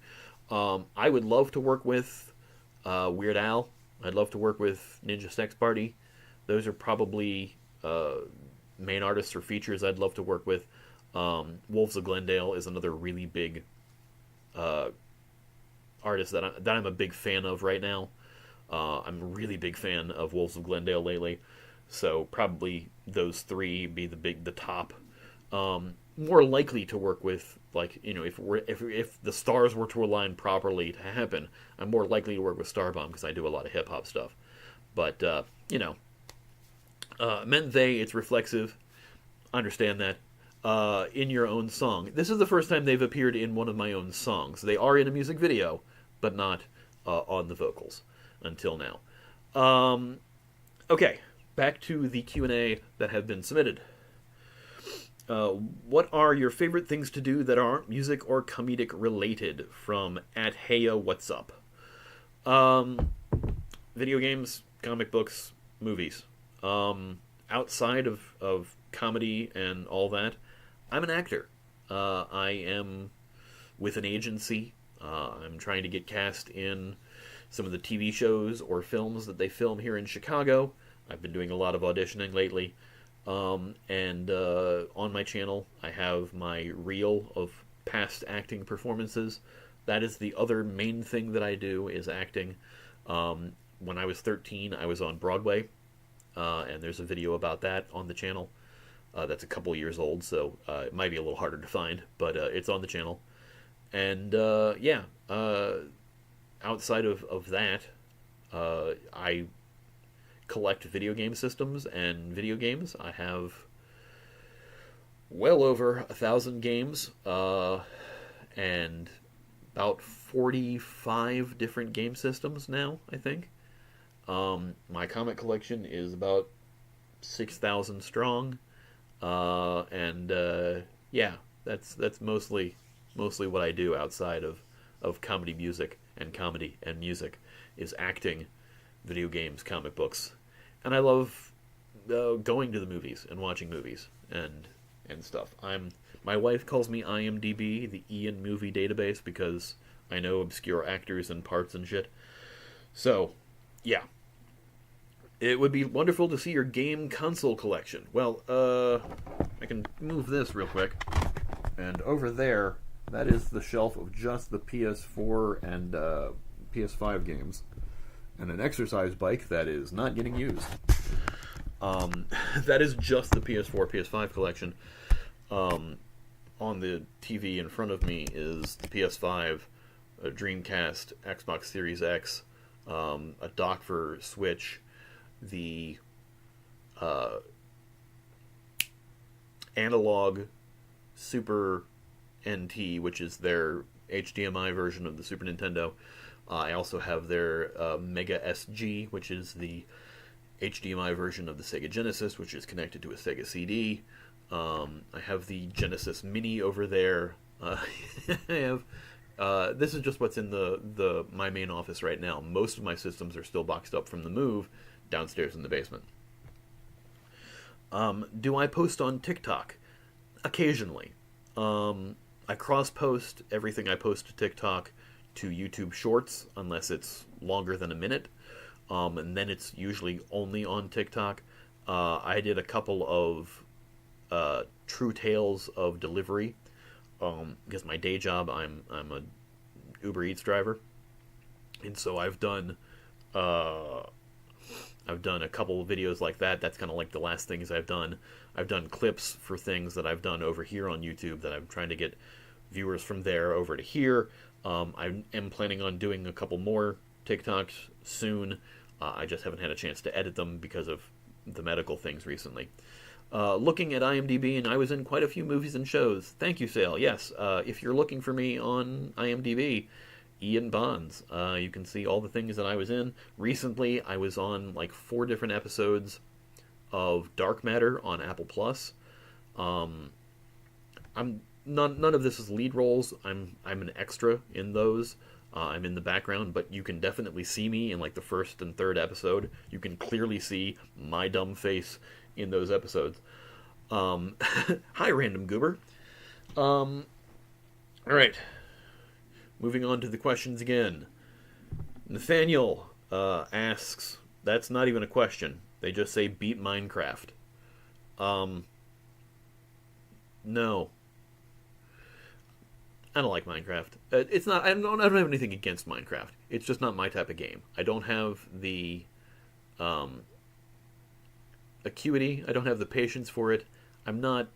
I would love to work with Weird Al. I'd love to work with Ninja Sex Party. Those are probably main artists or features I'd love to work with. Wolves of Glendale is another really big artist that I'm a big fan of right now. I'm a really big fan of Wolves of Glendale lately, so probably those three be the top. More likely to work with, like, you know, if the stars were to align properly to happen, I'm more likely to work with Starbomb because I do a lot of hip hop stuff. But you know. Meant they, it's reflexive. Understand that. In your own song. This is the first time they've appeared in one of my own songs. They are in a music video, but not on the vocals until now. Okay, back to the Q&A that have been submitted. What are your favorite things to do that aren't music or comedic related? From @Heya What's Up. Video games, comic books, movies. Outside of comedy and all that, I'm an actor. I am with an agency. I'm trying to get cast in some of the TV shows or films that they film here in Chicago. I've been doing a lot of auditioning lately. And on my channel, I have my reel of past acting performances. That is the other main thing that I do is acting. When I was 13, I was on Broadway, and there's a video about that on the channel. That's a couple years old, so it might be a little harder to find, but it's on the channel. And yeah, outside of that, I collect video game systems and video games. I have well over 1,000 games, and about 45 different game systems now, I think. My comic collection is about 6,000 strong, and yeah, that's mostly what I do outside of comedy music and comedy and music is acting, video games, comic books, and I love going to the movies and watching movies and stuff. My wife calls me IMDb, the Ian Movie Database, because I know obscure actors and parts and shit. So, yeah. It would be wonderful to see your game console collection. Well, I can move this real quick. And over there, that is the shelf of just the PS4 and PS5 games. And an exercise bike that is not getting used. That is just the PS4, PS5 collection. On the TV in front of me is the PS5, a Dreamcast, Xbox Series X, a dock for Switch, the analog Super NT, which is their HDMI version of the Super Nintendo. I also have their Mega SG, which is the HDMI version of the Sega Genesis, which is connected to a Sega CD. I have the Genesis Mini over there. I have this is just what's in the my main office right now. Most of my systems are still boxed up from the move downstairs in the basement. Do I post on TikTok? Occasionally. I cross-post everything I post to TikTok to YouTube Shorts, unless it's longer than a minute. And then it's usually only on TikTok. I did a couple of True Tales of Delivery, because my day job, I'm a Uber Eats driver, and so I've done a couple of videos like that. That's kind of like the last things I've done. I've done clips for things that I've done over here on YouTube that I'm trying to get viewers from there over to here. I am planning on doing a couple more TikToks soon. I just haven't had a chance to edit them because of the medical things recently. Looking at IMDb, and I was in quite a few movies and shows. Thank you, Sale. Yes, if you're looking for me on IMDb, Ian Bonds. You can see all the things that I was in. Recently, I was on like 4 different episodes of Dark Matter on Apple Plus. I'm none of this is lead roles. I'm an extra in those. I'm in the background, but you can definitely see me in like the 1st and 3rd episode. You can clearly see my dumb face in those episodes. Hi, Random Goober. All right. Moving on to the questions again. Nathaniel asks, that's not even a question. They just say beat Minecraft. No. I don't like Minecraft. It's not. I don't have anything against Minecraft. It's just not my type of game. I don't have the acuity. I don't have the patience for it. I'm not.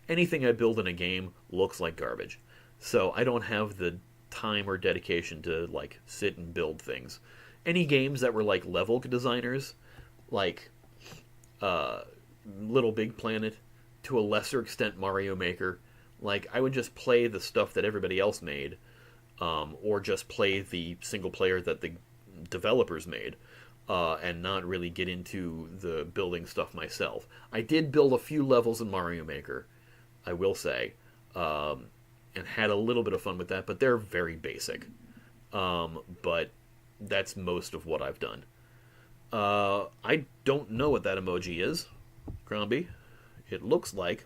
Anything I build in a game looks like garbage. So I don't have the time or dedication to like sit and build things. Any games that were like level designers, like Little Big Planet, to a lesser extent Mario Maker. Like, I would just play the stuff that everybody else made, or just play the single player that the developers made, and not really get into the building stuff myself. I did build a few levels in Mario Maker, I will say, and had a little bit of fun with that, but they're very basic. But that's most of what I've done. I don't know what that emoji is, Crombie. It looks like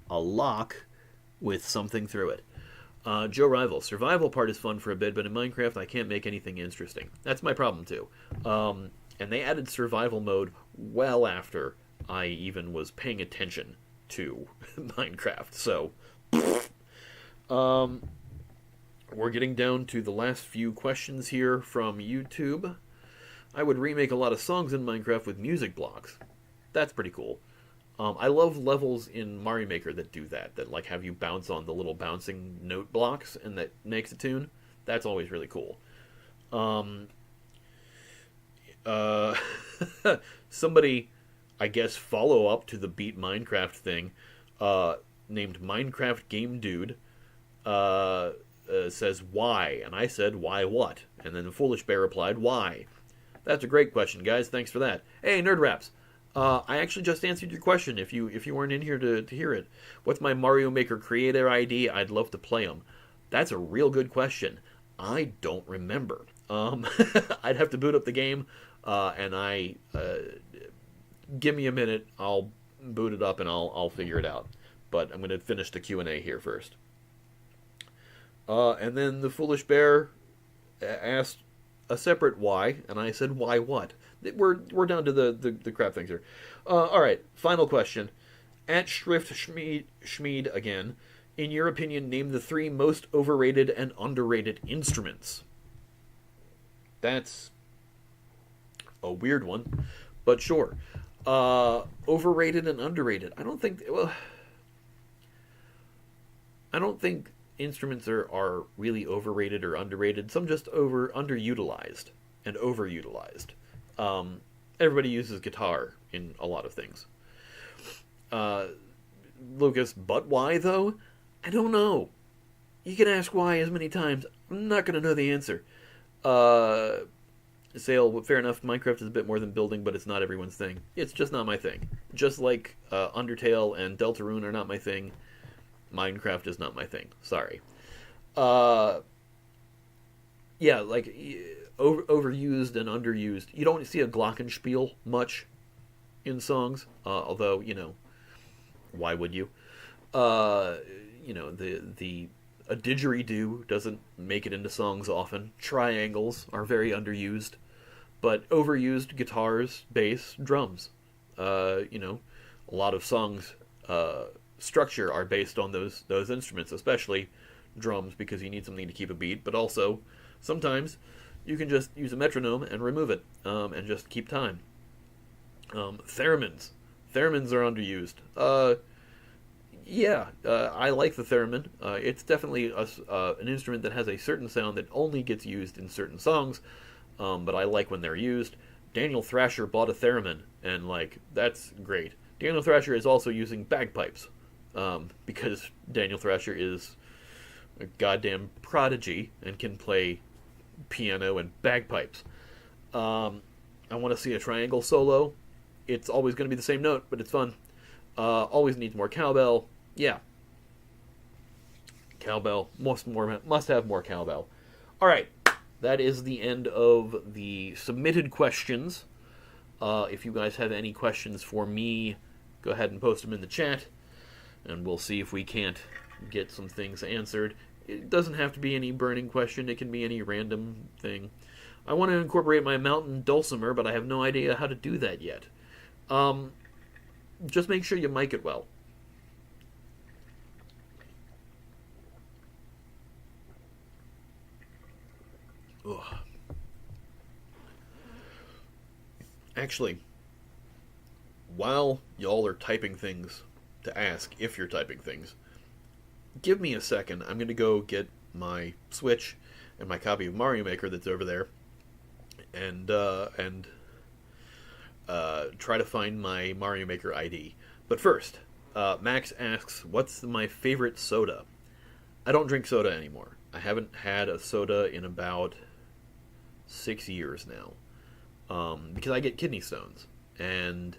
a lock with something through it. Joe Rival, survival part is fun for a bit, but in Minecraft I can't make anything interesting. That's my problem too. And they added survival mode well after I even was paying attention to Minecraft. So, Um, we're getting down to the last few questions here from YouTube. I would remake a lot of songs in Minecraft with music blocks. That's pretty cool. I love levels in Mario Maker that do that, that like have you bounce on the little bouncing note blocks and that makes a tune. That's always really cool. Um, uh, somebody, I guess, follow up to the Beat Minecraft thing, uh, named Minecraft Game Dude, says why, and I said why what, and then the Foolish Bear replied why. That's a great question, guys. Thanks for that. Hey, Nerd Raps. I actually just answered your question. If you weren't in here to hear it, what's my Mario Maker creator ID? I'd love to play them. That's a real good question. I don't remember. I'd have to boot up the game, and give me a minute. I'll boot it up and I'll figure it out. But I'm going to finish the Q&A here first. And then the Foolish Bear asked a separate why, and I said why what. We're down to the crap things here. All right, final question. At Shrift Schmied again. In your opinion, name the 3 most overrated and underrated instruments. That's a weird one, but sure. Overrated and underrated. I don't think. Well, I don't think instruments are really overrated or underrated. Some just underutilized and overutilized. Everybody uses guitar in a lot of things. Lucas, but why though? I don't know. You can ask why as many times. I'm not going to know the answer. Sale, fair enough, Minecraft is a bit more than building, but it's not everyone's thing. It's just not my thing. Just like Undertale and Deltarune are not my thing, Minecraft is not my thing. Sorry. Yeah, like overused and underused. You don't see a glockenspiel much in songs, although why would you? The a didgeridoo doesn't make it into songs often. Triangles are very underused, but overused guitars, bass, drums. A lot of songs structure are based on those instruments, especially drums, because you need something to keep a beat. But also, sometimes you can just use a metronome and remove it, and just keep time. Theremins are underused. I like the theremin. It's definitely an instrument that has a certain sound that only gets used in certain songs, but I like when they're used. Daniel Thrasher bought a theremin, and that's great. Daniel Thrasher is also using bagpipes, because Daniel Thrasher is a goddamn prodigy and can play piano and bagpipes. I want to see a triangle solo. It's always going to be the same note, but it's fun. Always needs more cowbell. Yeah. Cowbell. Must have more cowbell. Alright. That is the end of the submitted questions. If you guys have any questions for me, go ahead and post them in the chat, and we'll see if we can't get some things answered. It doesn't have to be any burning question. It can be any random thing. I want to incorporate my mountain dulcimer, but I have no idea how to do that yet. Just make sure you mic it well. Ugh. Actually, while y'all are typing things to ask, if you're typing things, give me a second. I'm going to go get my Switch and my copy of Mario Maker that's over there, and try to find my Mario Maker ID. But first, Max asks, what's my favorite soda? I don't drink soda anymore. I haven't had a soda in about 6 years now, because I get kidney stones, and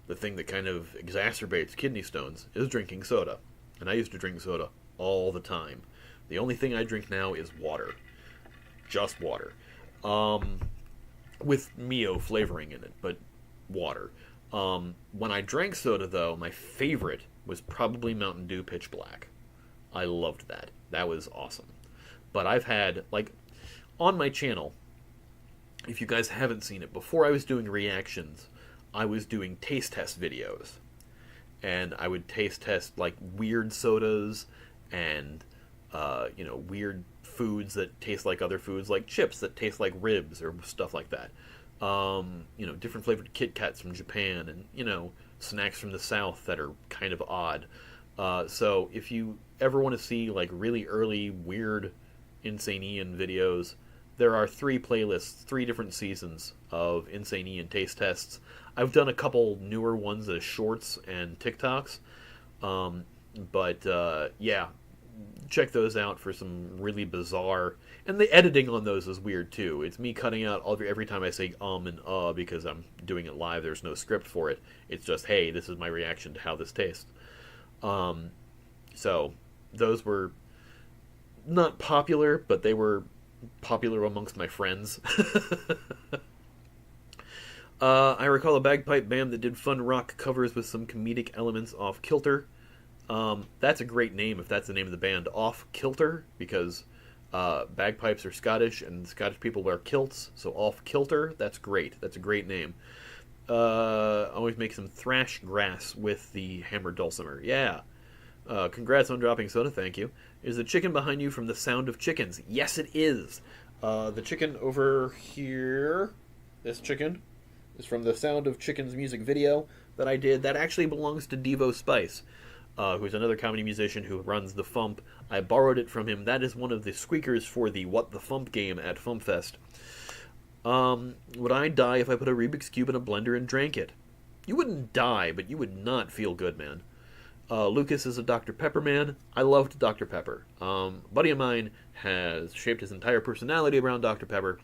the thing that kind of exacerbates kidney stones is drinking soda. And I used to drink soda all the time. The only thing I drink now is water. Just water. With Mio flavoring in it, but water. When I drank soda, though, my favorite was probably Mountain Dew Pitch Black. I loved that. That was awesome. But I've had, on my channel, if you guys haven't seen it, before I was doing reactions, I was doing taste test videos. And I would taste test, weird sodas and weird foods that taste like other foods, like chips that taste like ribs or stuff like that. Different flavored Kit Kats from Japan, and snacks from the South that are kind of odd. So if you ever want to see like really early weird Insane Ian videos, there are 3 playlists, 3 different seasons of Insane Ian taste tests. I've done a couple newer ones as shorts and TikToks, but yeah, check those out for some really bizarre. And the editing on those is weird too. It's me cutting out every time I say and because I'm doing it live. There's no script for it. It's just, hey, this is my reaction to how this tastes. So those were not popular, but they were popular amongst my friends. I recall a bagpipe band that did fun rock covers with some comedic elements off kilter. That's a great name if that's the name of the band, Off Kilter, because bagpipes are Scottish and Scottish people wear kilts, so Off Kilter, that's great. That's a great name. Always make some thrash grass with the hammered dulcimer. Yeah. Congrats on dropping soda, thank you. Is the chicken behind you from The Sound of Chickens? Yes, it is. The chicken over here, this chicken, is from The Sound of Chickens music video that I did. That actually belongs to Devo Spice, who's another comedy musician who runs The Fump. I borrowed it from him. That is one of the squeakers for the What the Fump game at FumpFest. Would I die if I put a Rubik's Cube in a blender and drank it? You wouldn't die, but you would not feel good, man. Lucas is a Dr. Pepper man. I loved Dr. Pepper. Buddy of mine has shaped his entire personality around Dr. Pepper.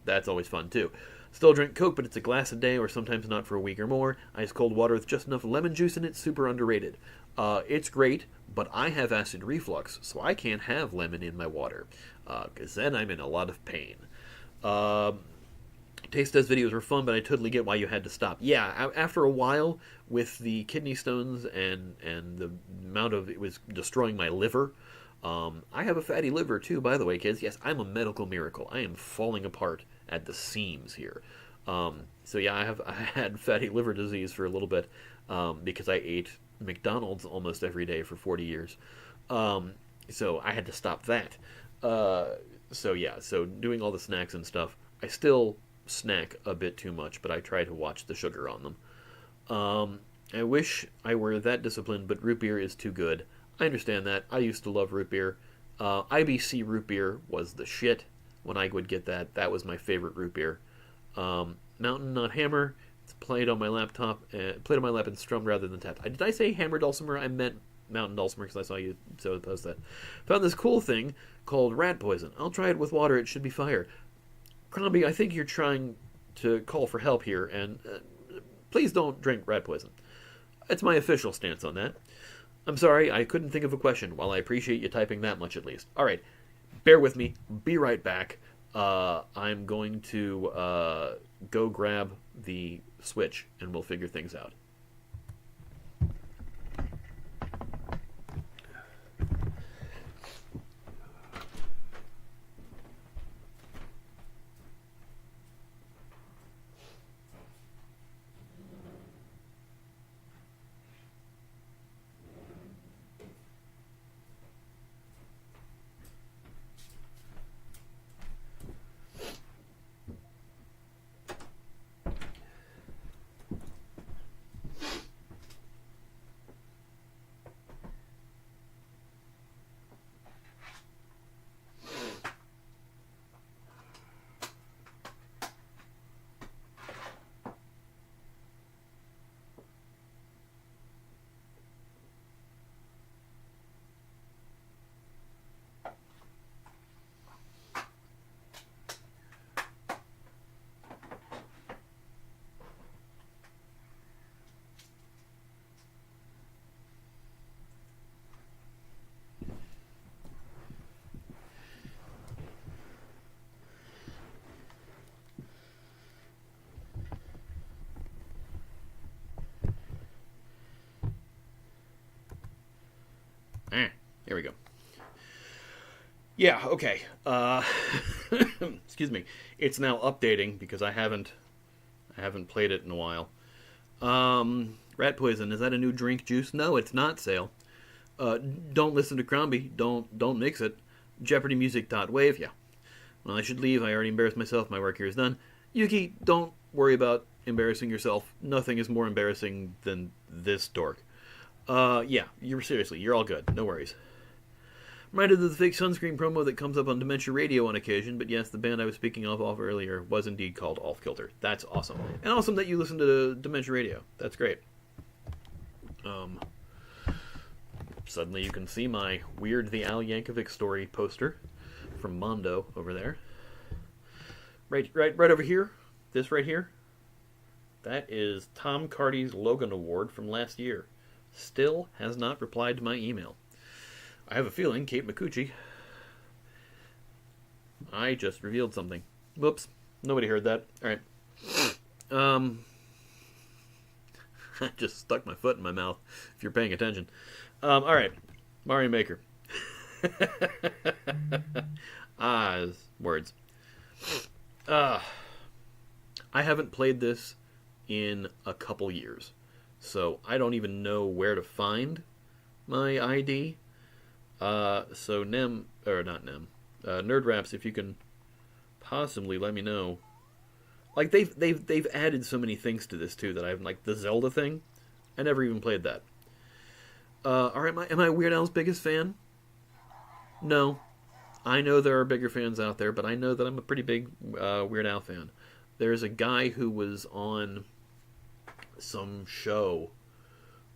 That's always fun, too. Still drink Coke, but it's a glass a day, or sometimes not for a week or more. Ice cold water with just enough lemon juice in it, super underrated. It's great, but I have acid reflux, so I can't have lemon in my water, because then I'm in a lot of pain. Taste test videos were fun, but I totally get why you had to stop. Yeah, after a while, with the kidney stones and the amount of it was destroying my liver. I have a fatty liver too, by the way, kids. Yes, I'm a medical miracle. I am falling apart at the seams here. So yeah, I had fatty liver disease for a little bit because I ate McDonald's almost every day for 40 years. So I had to stop that. So yeah, so doing all the snacks and stuff, I still snack a bit too much, but I try to watch the sugar on them. I wish I were that disciplined, but root beer is too good. I understand that. I used to love root beer. IBC root beer was the shit when I would get that. That was my favorite root beer. Mountain, not hammer. It's played on my laptop, played on my lap and strummed rather than tapped. Did I say hammer dulcimer? I meant mountain dulcimer because I saw you post that. Found this cool thing called rat poison. I'll try it with water. It should be fire. Crombie, I think you're trying to call for help here, and please don't drink rat poison. It's my official stance on that. I'm sorry, I couldn't think of a question. While I appreciate you typing that much at least. All right, bear with me. Be right back. I'm going to go grab the Switch, and we'll figure things out. Here we go. Yeah, okay. Excuse me. It's now updating because I haven't played it in a while. Rat poison, is that a new drink juice? No, it's not, Sale. Don't listen to Crombie. Don't mix it. JeopardyMusic.wave. Yeah. Well, I should leave. I already embarrassed myself. My work here is done. Yuki, don't worry about embarrassing yourself. Nothing is more embarrassing than this dork. Yeah, you're all good. No worries. Reminded of the fake sunscreen promo that comes up on Dementia Radio on occasion, but yes, the band I was speaking of off earlier was indeed called Off Kilter. That's awesome. And awesome that you listen to Dementia Radio. That's great. Suddenly you can see my Weird the Al Yankovic story poster from Mondo over there. Right over here. This right here. That is Tom Cardy's Logan Award from last year. Still has not replied to my email. I have a feeling Kate Micucci. I just revealed something. Whoops. Nobody heard that. Alright. I just stuck my foot in my mouth, if you're paying attention. Alright. Mario Maker. Words. I haven't played this in a couple years, so I don't even know where to find my ID. So Nem, or not Nem, Nerd Raps, if you can possibly let me know. Like they've added so many things to this too that I've like the Zelda thing. I never even played that. All right, am I Weird Al's biggest fan? No, I know there are bigger fans out there, but I know that I'm a pretty big Weird Al fan. There's a guy who was on some show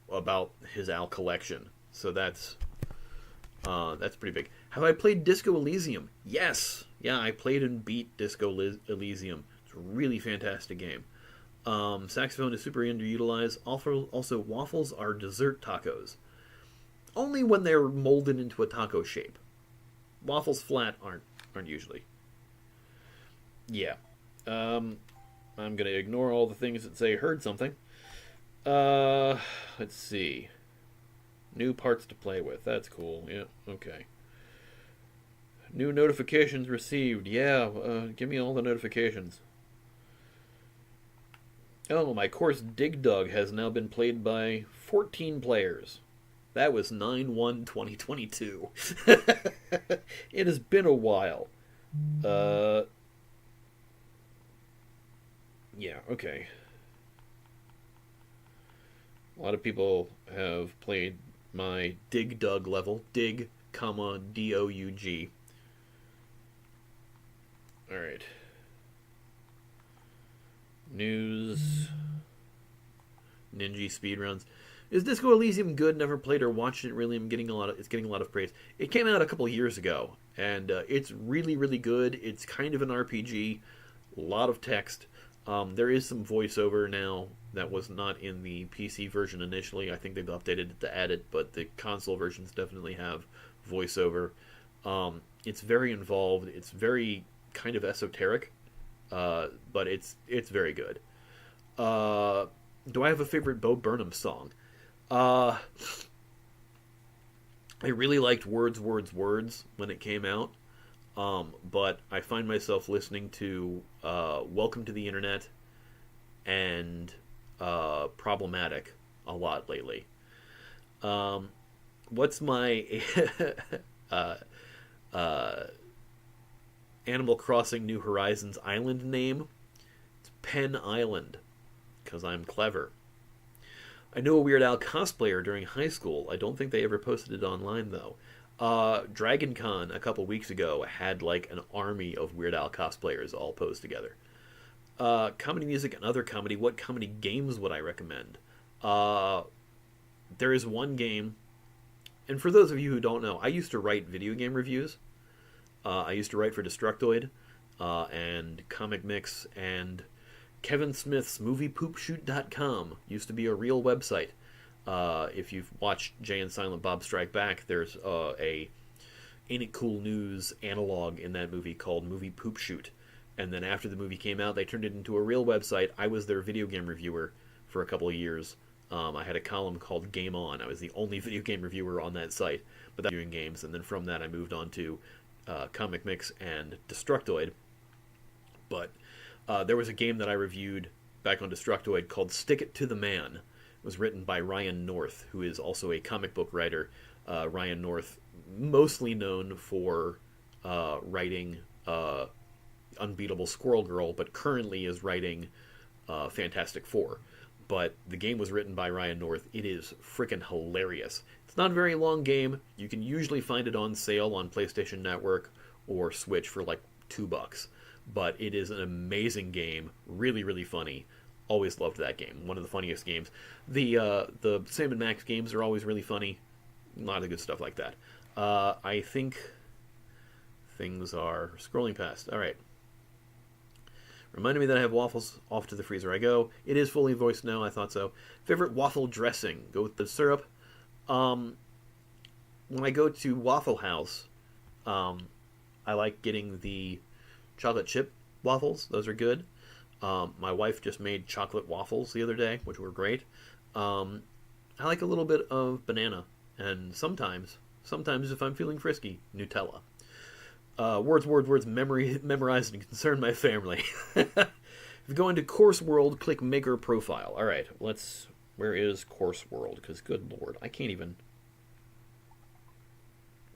about his Al collection, so that's pretty big. Have I played Disco Elysium? Yes. Yeah, I played and beat Disco Elysium. It's a really fantastic game. Saxophone is super underutilized. Also, waffles are dessert tacos. Only when they're molded into a taco shape. Waffles flat aren't usually. Yeah. I'm going to ignore all the things that say heard something. Let's see. New parts to play with. That's cool. Yeah, okay. New notifications received. Yeah, give me all the notifications. Oh, my course Dig Dug has now been played by 14 players. That was 9/1/2022. It has been a while. Yeah, okay. A lot of people have played my Dig Dug level. Dig, comma, D-O-U-G. Alright. News. Ninja speedruns. Is Disco Elysium good? Never played or watched it. Really, it's getting a lot of praise. It came out a couple years ago, and it's really, really good. It's kind of an RPG. A lot of text. There is some voiceover now that was not in the PC version initially. I think they've updated it to add it, but the console versions definitely have voiceover. It's very involved. It's very kind of esoteric, but it's very good. Do I have a favorite Bo Burnham song? I really liked Words, Words, Words when it came out. But I find myself listening to Welcome to the Internet and Problematic a lot lately. What's my Animal Crossing New Horizons island name? It's Pen Island, because I'm clever. I knew a Weird Al cosplayer during high school. I don't think they ever posted it online, though. Dragon Con a couple weeks ago had like an army of Weird Al cosplayers all posed together. Comedy music and other comedy. What comedy games would I recommend? There is one game, and for those of you who don't know, I used to write video game reviews. I used to write for Destructoid and Comic Mix, and Kevin Smith's MoviePoopShoot.com used to be a real website. If you've watched Jay and Silent Bob Strike Back, there's a Ain't It Cool News analog in that movie called Movie Poop Shoot. And then after the movie came out, they turned it into a real website. I was their video game reviewer for a couple of years. I had a column called Game On. I was the only video game reviewer on that site, but that doing games. And then from that, I moved on to Comic Mix and Destructoid. But there was a game that I reviewed back on Destructoid called Stick It to the Man. Was written by Ryan North, who is also a comic book writer. Ryan North, mostly known for writing Unbeatable Squirrel Girl, but currently is writing Fantastic Four. But the game was written by Ryan North. It is freaking hilarious. It's not a very long game. You can usually find it on sale on PlayStation Network or Switch for like $2. But it is an amazing game. Really, really funny. Always loved that game. One of the funniest games. The Sam & Max games are always really funny. A lot of good stuff like that. I think things are scrolling past. All right. Reminded me that I have waffles. Off to the freezer I go. It is fully voiced now. I thought so. Favorite waffle dressing? Go with the syrup. When I go to Waffle House, I like getting the chocolate chip waffles. Those are good. My wife just made chocolate waffles the other day, which were great. I like a little bit of banana. And sometimes if I'm feeling frisky, Nutella. Words, memorized and concern my family. If you go into Course World, click Maker Profile. All right, where is Course World? Because good lord, I can't even.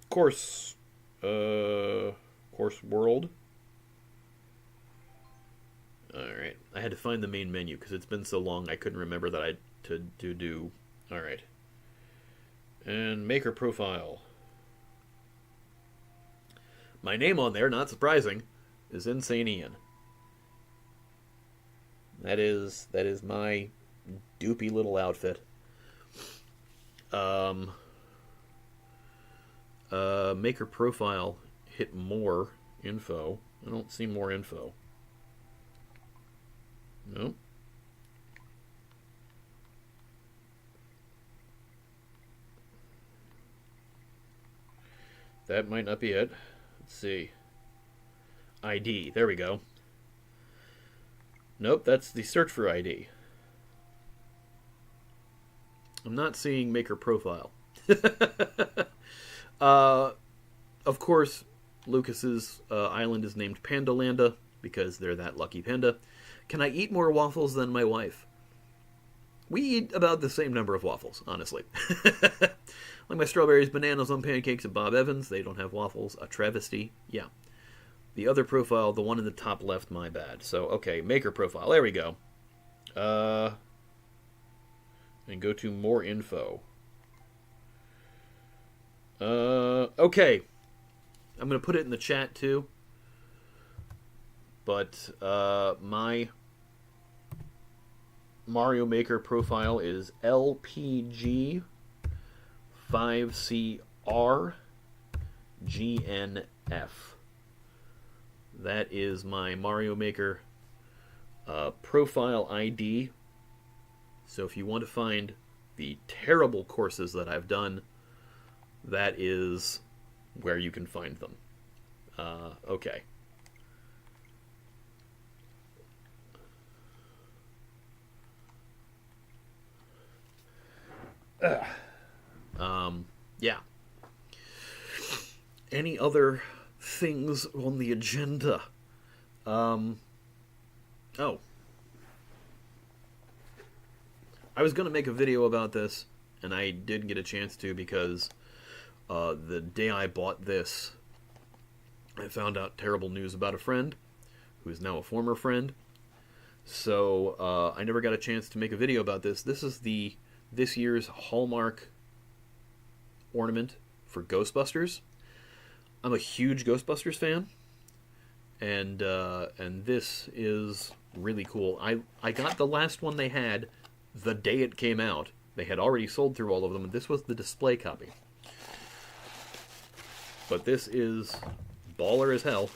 Course World. All right, I had to find the main menu because it's been so long I couldn't remember that I had to do. All right, and Maker Profile. My name on there, not surprising, is Insane Ian. That is my doopy little outfit. Maker Profile, hit more info. I don't see more info. Nope. That might not be it. Let's see. ID. There we go. Nope, that's the search for ID. I'm not seeing Maker Profile. Of course, Lucas's island is named Pandalanda because they're that lucky panda. Can I eat more waffles than my wife? We eat about the same number of waffles, honestly. Like my strawberries, bananas on pancakes at Bob Evans. They don't have waffles. A travesty. Yeah. The other profile, the one in the top left, my bad. So, okay, Maker Profile. There we go. And go to more info. Okay. I'm going to put it in the chat, too. But, my Mario Maker profile is LPG5CRGNF. That is my Mario Maker profile ID. So if you want to find the terrible courses that I've done, that is where you can find them. Okay. Yeah. Any other things on the agenda? Oh. I was going to make a video about this, and I didn't get a chance to because the day I bought this, I found out terrible news about a friend, who is now a former friend. So I never got a chance to make a video about this. This is this year's Hallmark ornament for Ghostbusters. I'm a huge Ghostbusters fan, and this is really cool. I got the last one they had the day it came out. They had already sold through all of them, and this was the display copy. But this is baller as hell.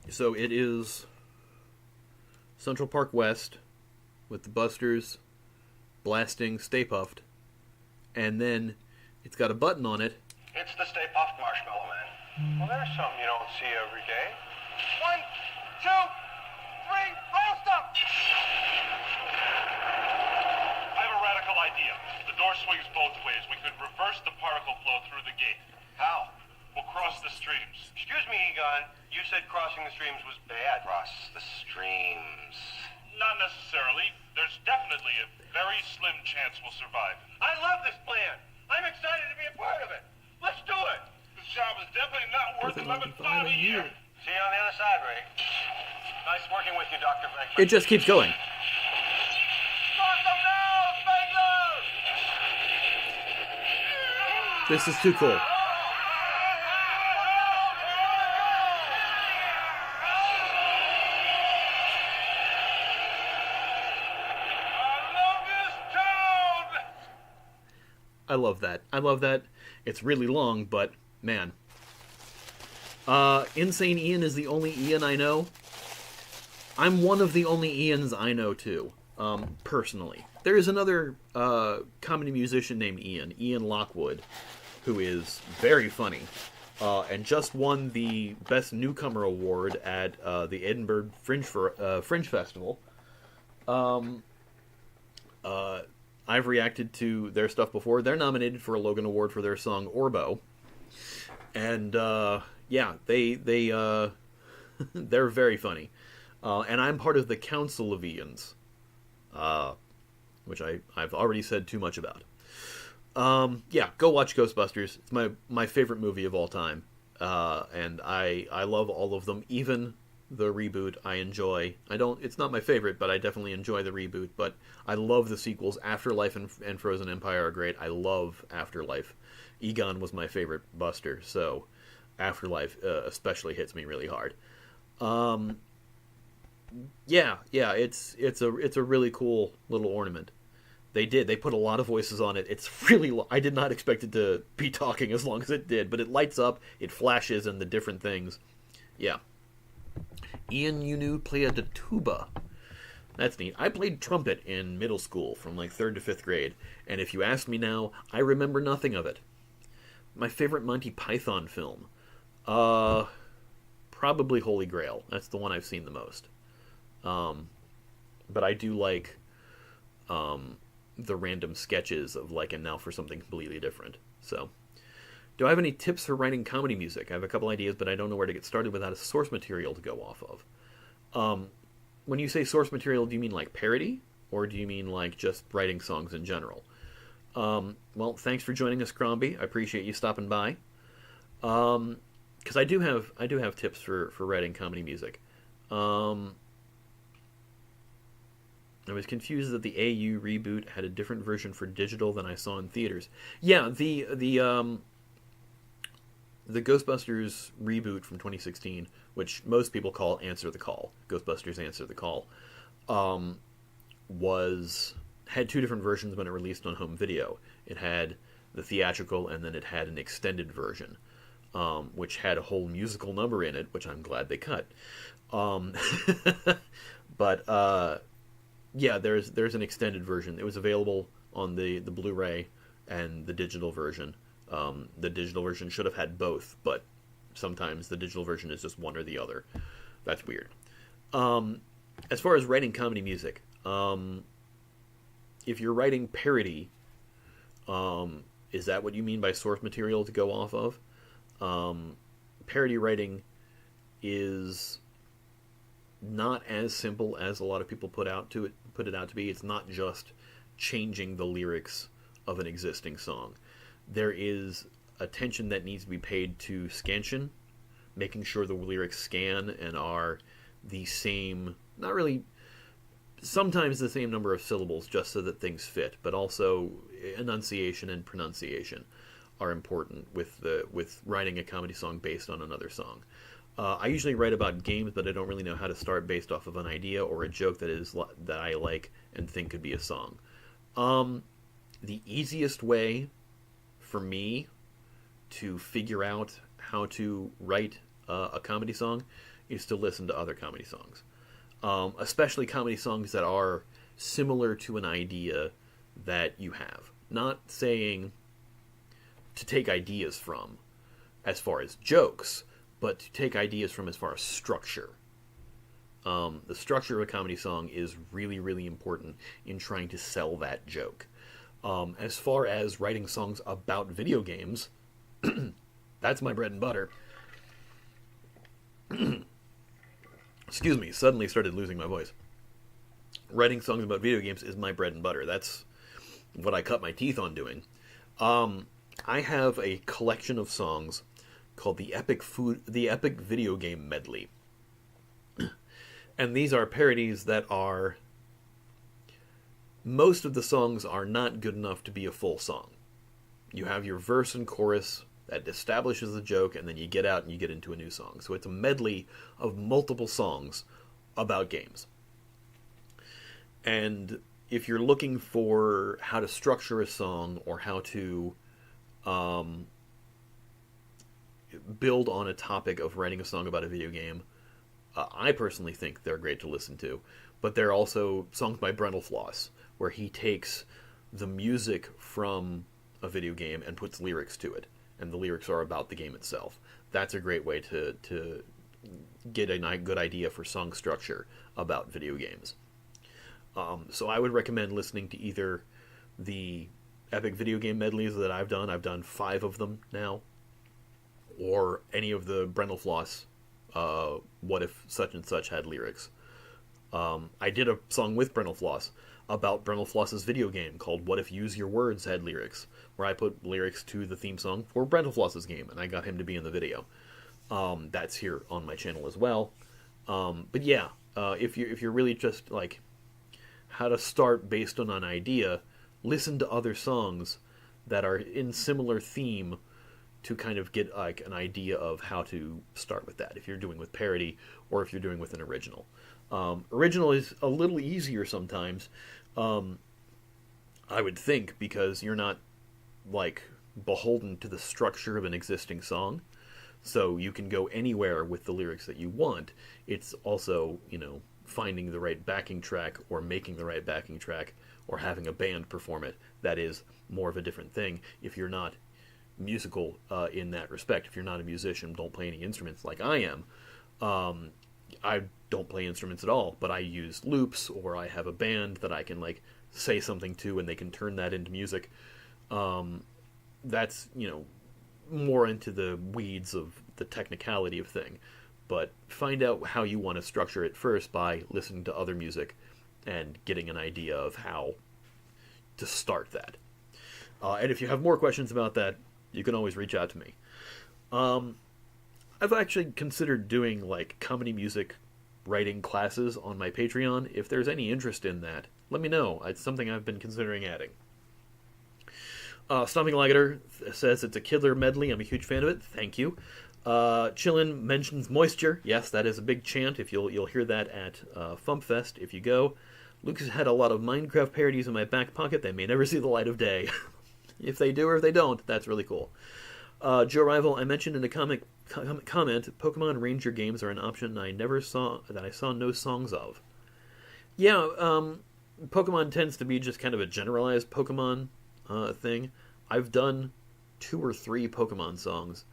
So it is Central Park West with the Busters blasting Stay Puft, and then it's got a button on it. It's the Stay Puft Marshmallow Man. Well, there's something you don't see every day. 1, 2, 3, roast them! I have a radical idea. The door swings both ways. We could reverse the particle flow through the gate. How? We'll cross the streams. Excuse me, Egon. You said crossing the streams was bad. Cross the streams. Not necessarily. There's definitely a very slim chance we'll survive. I love this plan. I'm excited to be a part of it. Let's do it. This job is definitely not worth $11,500 a year. See you on the other side, Ray. Nice working with you, Dr. Beckman. It just keeps going. This is too cool. I love that. I love that. It's really long, but man. Insane Ian is the only Ian I know. I'm one of the only Ians I know too, personally. There is another comedy musician named Ian Lockwood, who is very funny, and just won the Best Newcomer Award at the Edinburgh Fringe Festival. I've reacted to their stuff before. They're nominated for a Logan Award for their song Orbo. And, yeah, they they're very funny. And I'm part of the Council of Ians, which I've already said too much about. Yeah, go watch Ghostbusters. It's my favorite movie of all time. And I love all of them, even the reboot I enjoy. It's not my favorite, but I definitely enjoy the reboot, but I love the sequels. Afterlife and Frozen Empire are great. I love Afterlife. Egon was my favorite Buster, so Afterlife especially hits me really hard. Yeah, it's a really cool little ornament. They put a lot of voices on it. It's really I did not expect it to be talking as long as it did, but it lights up, it flashes, and the different things. Yeah. Ian Unu played the tuba. That's neat. I played trumpet in middle school from like 3rd to 5th grade, and if you ask me now, I remember nothing of it. My favorite Monty Python film? Probably Holy Grail. That's the one I've seen the most. But I do like the random sketches of like, and now for something completely different. So, do I have any tips for writing comedy music? I have a couple ideas, but I don't know where to get started without a source material to go off of. When you say source material, do you mean like parody? Or do you mean like just writing songs in general? Well, thanks for joining us, Crombie. I appreciate you stopping by. Because I do have tips for writing comedy music. I was confused that the AU reboot had a different version for digital than I saw in theaters. Yeah, the Ghostbusters reboot from 2016, which most people call Answer the Call, Ghostbusters Answer the Call, had two different versions when it released on home video. It had the theatrical, and then it had an extended version, which had a whole musical number in it, which I'm glad they cut. But yeah, there's an extended version. It was available on the Blu-ray and the digital version. The digital version should have had both, but sometimes the digital version is just one or the other. That's weird. As far as writing comedy music, if you're writing parody, is that what you mean by source material to go off of? Parody writing is not as simple as a lot of people put it out to be. It's not just changing the lyrics of an existing song. There is attention that needs to be paid to scansion, making sure the lyrics scan and are the same, not really, sometimes the same number of syllables just so that things fit, but also enunciation and pronunciation are important with writing a comedy song based on another song. I usually write about games, but I don't really know how to start based off of an idea or a joke that I like and think could be a song. The easiest way for me to figure out how to write a comedy song is to listen to other comedy songs, especially comedy songs that are similar to an idea that you have. Not saying to take ideas from as far as jokes, but to take ideas from as far as structure. The structure of a comedy song is really, really important in trying to sell that joke. As far as writing songs about video games, that's my bread and butter. Excuse me, suddenly started losing my voice. Writing songs about video games is my bread and butter. what I cut my teeth on doing. I have a collection of songs called the Epic Video Game Medley. And these are parodies that are... Most of the songs are not good enough to be a full song. You have your verse and chorus that establishes the joke, and then you get out and you get into a new song. So it's a medley of multiple songs about games. And if you're looking for how to structure a song or how to build on a topic of writing a song about a video game, I personally think they're great to listen to. But they're also songs by Floss, where he takes the music from a video game and puts lyrics to it, and the lyrics are about the game itself. That's a great way to get a good idea for song structure about video games. So I would recommend listening to either the Epic Video Game Medleys that I've done 5 of them now, or any of the Floss, What If Such and Such had lyrics. I did a song with Floss about Floss's video game called What If Use Your Words had lyrics, where I put lyrics to the theme song for Floss's game, and I got him to be in the video. That's here on my channel as well. But yeah, if you're really just like how to start based on an idea, listen to other songs that are in similar theme to kind of get like an idea of how to start with that, if you're doing with parody or if you're doing with an original. Original is a little easier sometimes, I would think, because you're not like beholden to the structure of an existing song, so you can go anywhere with the lyrics that you want. It's also, finding the right backing track or making the right backing track or having a band perform it. That is more of a different thing if you're not musical in that respect. If you're not a musician, don't play any instruments like I am. I don't play instruments at all, but I use loops, or I have a band that I can like say something to and they can turn that into music. That's, more into the weeds of the technicality of thing. But find out how you want to structure it first by listening to other music and getting an idea of how to start that. And if you have more questions about that, you can always reach out to me. I've actually considered doing like comedy music writing classes on my Patreon. If there's any interest in that, let me know. It's something I've been considering adding. Stomping Ligator says it's a killer medley. I'm a huge fan of it. Thank you. Chillin mentions moisture. Yes, that is a big chant. If you'll hear that at FumpFest if you go. Lucas had a lot of Minecraft parodies in my back pocket. They may never see the light of day. If they do or if they don't, that's really cool. Joe Rival, I mentioned in a comment, Pokemon Ranger games are an option I saw no songs of. Yeah, Pokemon tends to be just kind of a generalized Pokemon thing. I've done 2 or 3 Pokemon songs,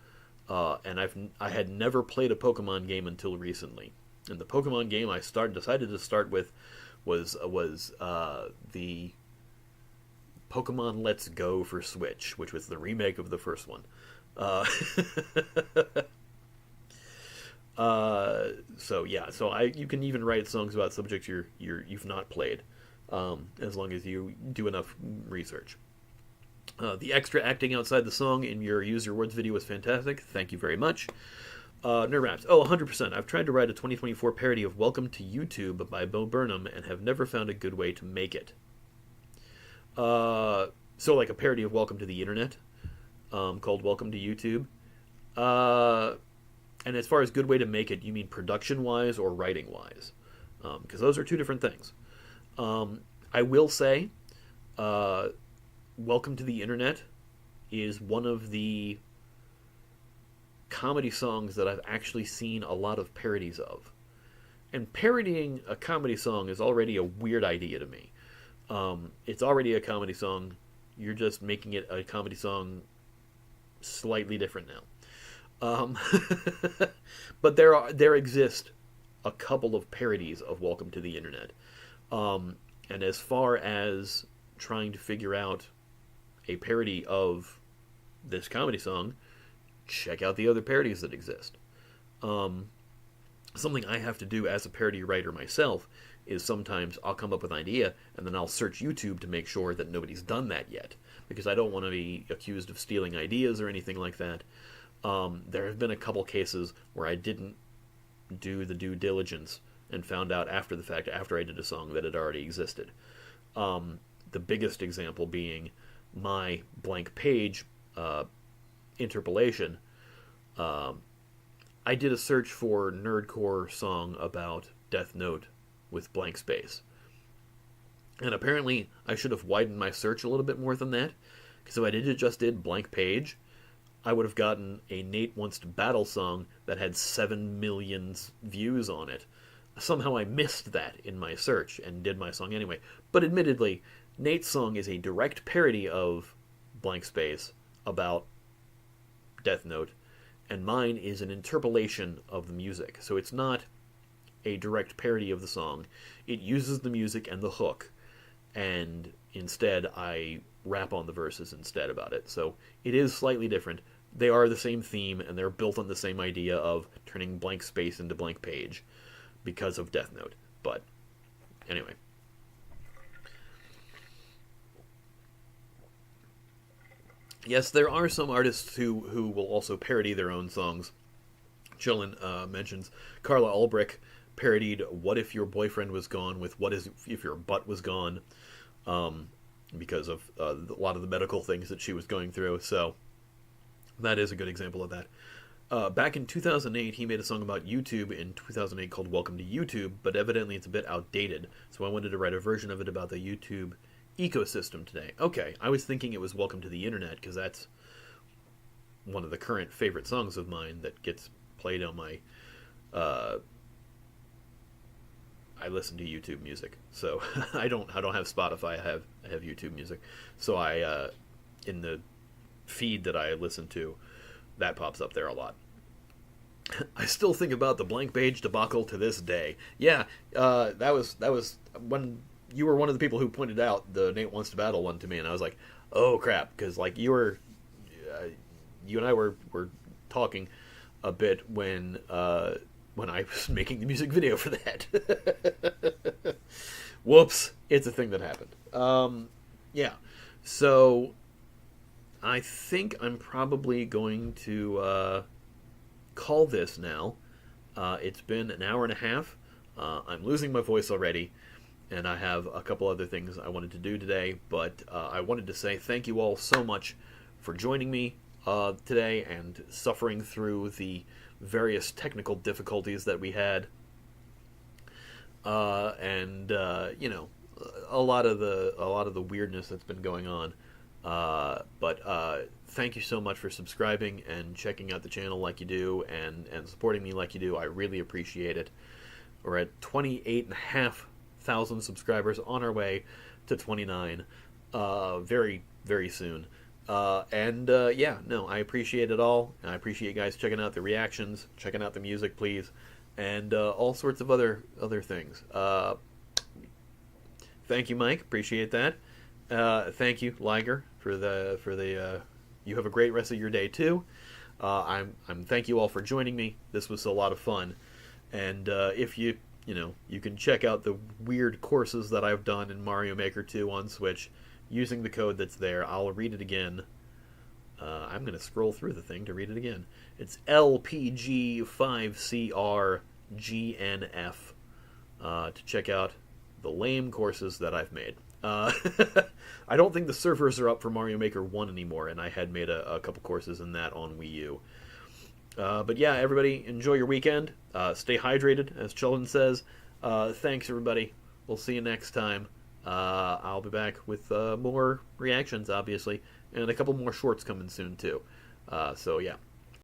and I had never played a Pokemon game until recently. And the Pokemon game I decided to start with was the Pokemon Let's Go for Switch, which was the remake of the first one. So you can even write songs about subjects you've not played, as long as you do enough research. The extra acting outside the song in your Use Your Words video was fantastic. Thank you very much. Nerd Raps. 100%. I've tried to write a 2024 parody of Welcome to YouTube by Bo Burnham and have never found a good way to make it. So like a parody of Welcome to the Internet, called Welcome to YouTube. And as far as good way to make it, you mean production-wise or writing-wise? Because those are 2 different things. I will say, Welcome to the Internet is one of the comedy songs that I've actually seen a lot of parodies of. And parodying a comedy song is already a weird idea to me. It's already a comedy song. You're just making it a comedy song slightly different now. But there exist a couple of parodies of Welcome to the Internet. And as far as trying to figure out a parody of this comedy song, check out the other parodies that exist. Something I have to do as a parody writer myself is sometimes I'll come up with an idea, and then I'll search YouTube to make sure that nobody's done that yet, because I don't want to be accused of stealing ideas or anything like that. There have been a couple cases where I didn't do the due diligence and found out after the fact, after I did a song, that it already existed. The biggest example being my blank page interpolation. I did a search for nerdcore song about Death Note with blank space. And apparently I should have widened my search a little bit more than that, because if I just did blank page, I would have gotten a Nate Wants to Battle song that had 7 million views on it. Somehow I missed that in my search and did my song anyway. But admittedly, Nate's song is a direct parody of blank space about Death Note, and mine is an interpolation of the music. So it's not a direct parody of the song. It uses the music and the hook, and instead I rap on the verses instead about it. So it is slightly different. They are the same theme, and they're built on the same idea of turning blank space into blank page because of Death Note. But anyway. Yes, there are some artists who will also parody their own songs. Chillin mentions Carla Ulbrich parodied "What If Your Boyfriend Was Gone" with "What If Your Butt Was Gone," because of a lot of the medical things that she was going through. So that is a good example of that. Back in 2008, he made a song about YouTube in 2008 called "Welcome to YouTube," but evidently it's a bit outdated, so I wanted to write a version of it about the YouTube ecosystem today. Okay, I was thinking it was "Welcome to the Internet," because that's one of the current favorite songs of mine that gets played on my I listen to YouTube music, so I don't have Spotify. I have YouTube music, so I in the feed that I listen to, that pops up there a lot. I still think about the blank page debacle to this day. Yeah, that was when you were one of the people who pointed out the Nate Wants to Battle one to me, and I was like, oh crap, because like you and I were talking a bit when I was making the music video for that. Whoops, it's a thing that happened. Yeah, so I think I'm probably going to call this now. It's been an hour and a half. I'm losing my voice already, and I have a couple other things I wanted to do today, but I wanted to say thank you all so much for joining me today and suffering through the various technical difficulties that we had, and you know, a lot of the weirdness that's been going on. But thank you so much for subscribing and checking out the channel like you do, and supporting me like you do. I really appreciate it. We're at 28,500 subscribers, on our way to 29 very, very soon. Yeah, no, I appreciate it all. I appreciate you guys checking out the reactions, checking out the music, please, and all sorts of other things. Thank you, Mike. Appreciate that. Thank you, Liger, for the. You have a great rest of your day too. I'm thank you all for joining me. This was a lot of fun, and if you can check out the weird courses that I've done in Mario Maker 2 on Switch using the code that's there. I'll read it again. I'm going to scroll through the thing to read it again. It's LPG5CRGNF to check out the lame courses that I've made. I don't think the servers are up for Mario Maker 1 anymore, and I had made a couple courses in that on Wii U. But yeah, everybody, enjoy your weekend. Stay hydrated, as Children says. Thanks, everybody. We'll see you next time. I'll be back with more reactions, obviously, and a couple more shorts coming soon, too. So yeah.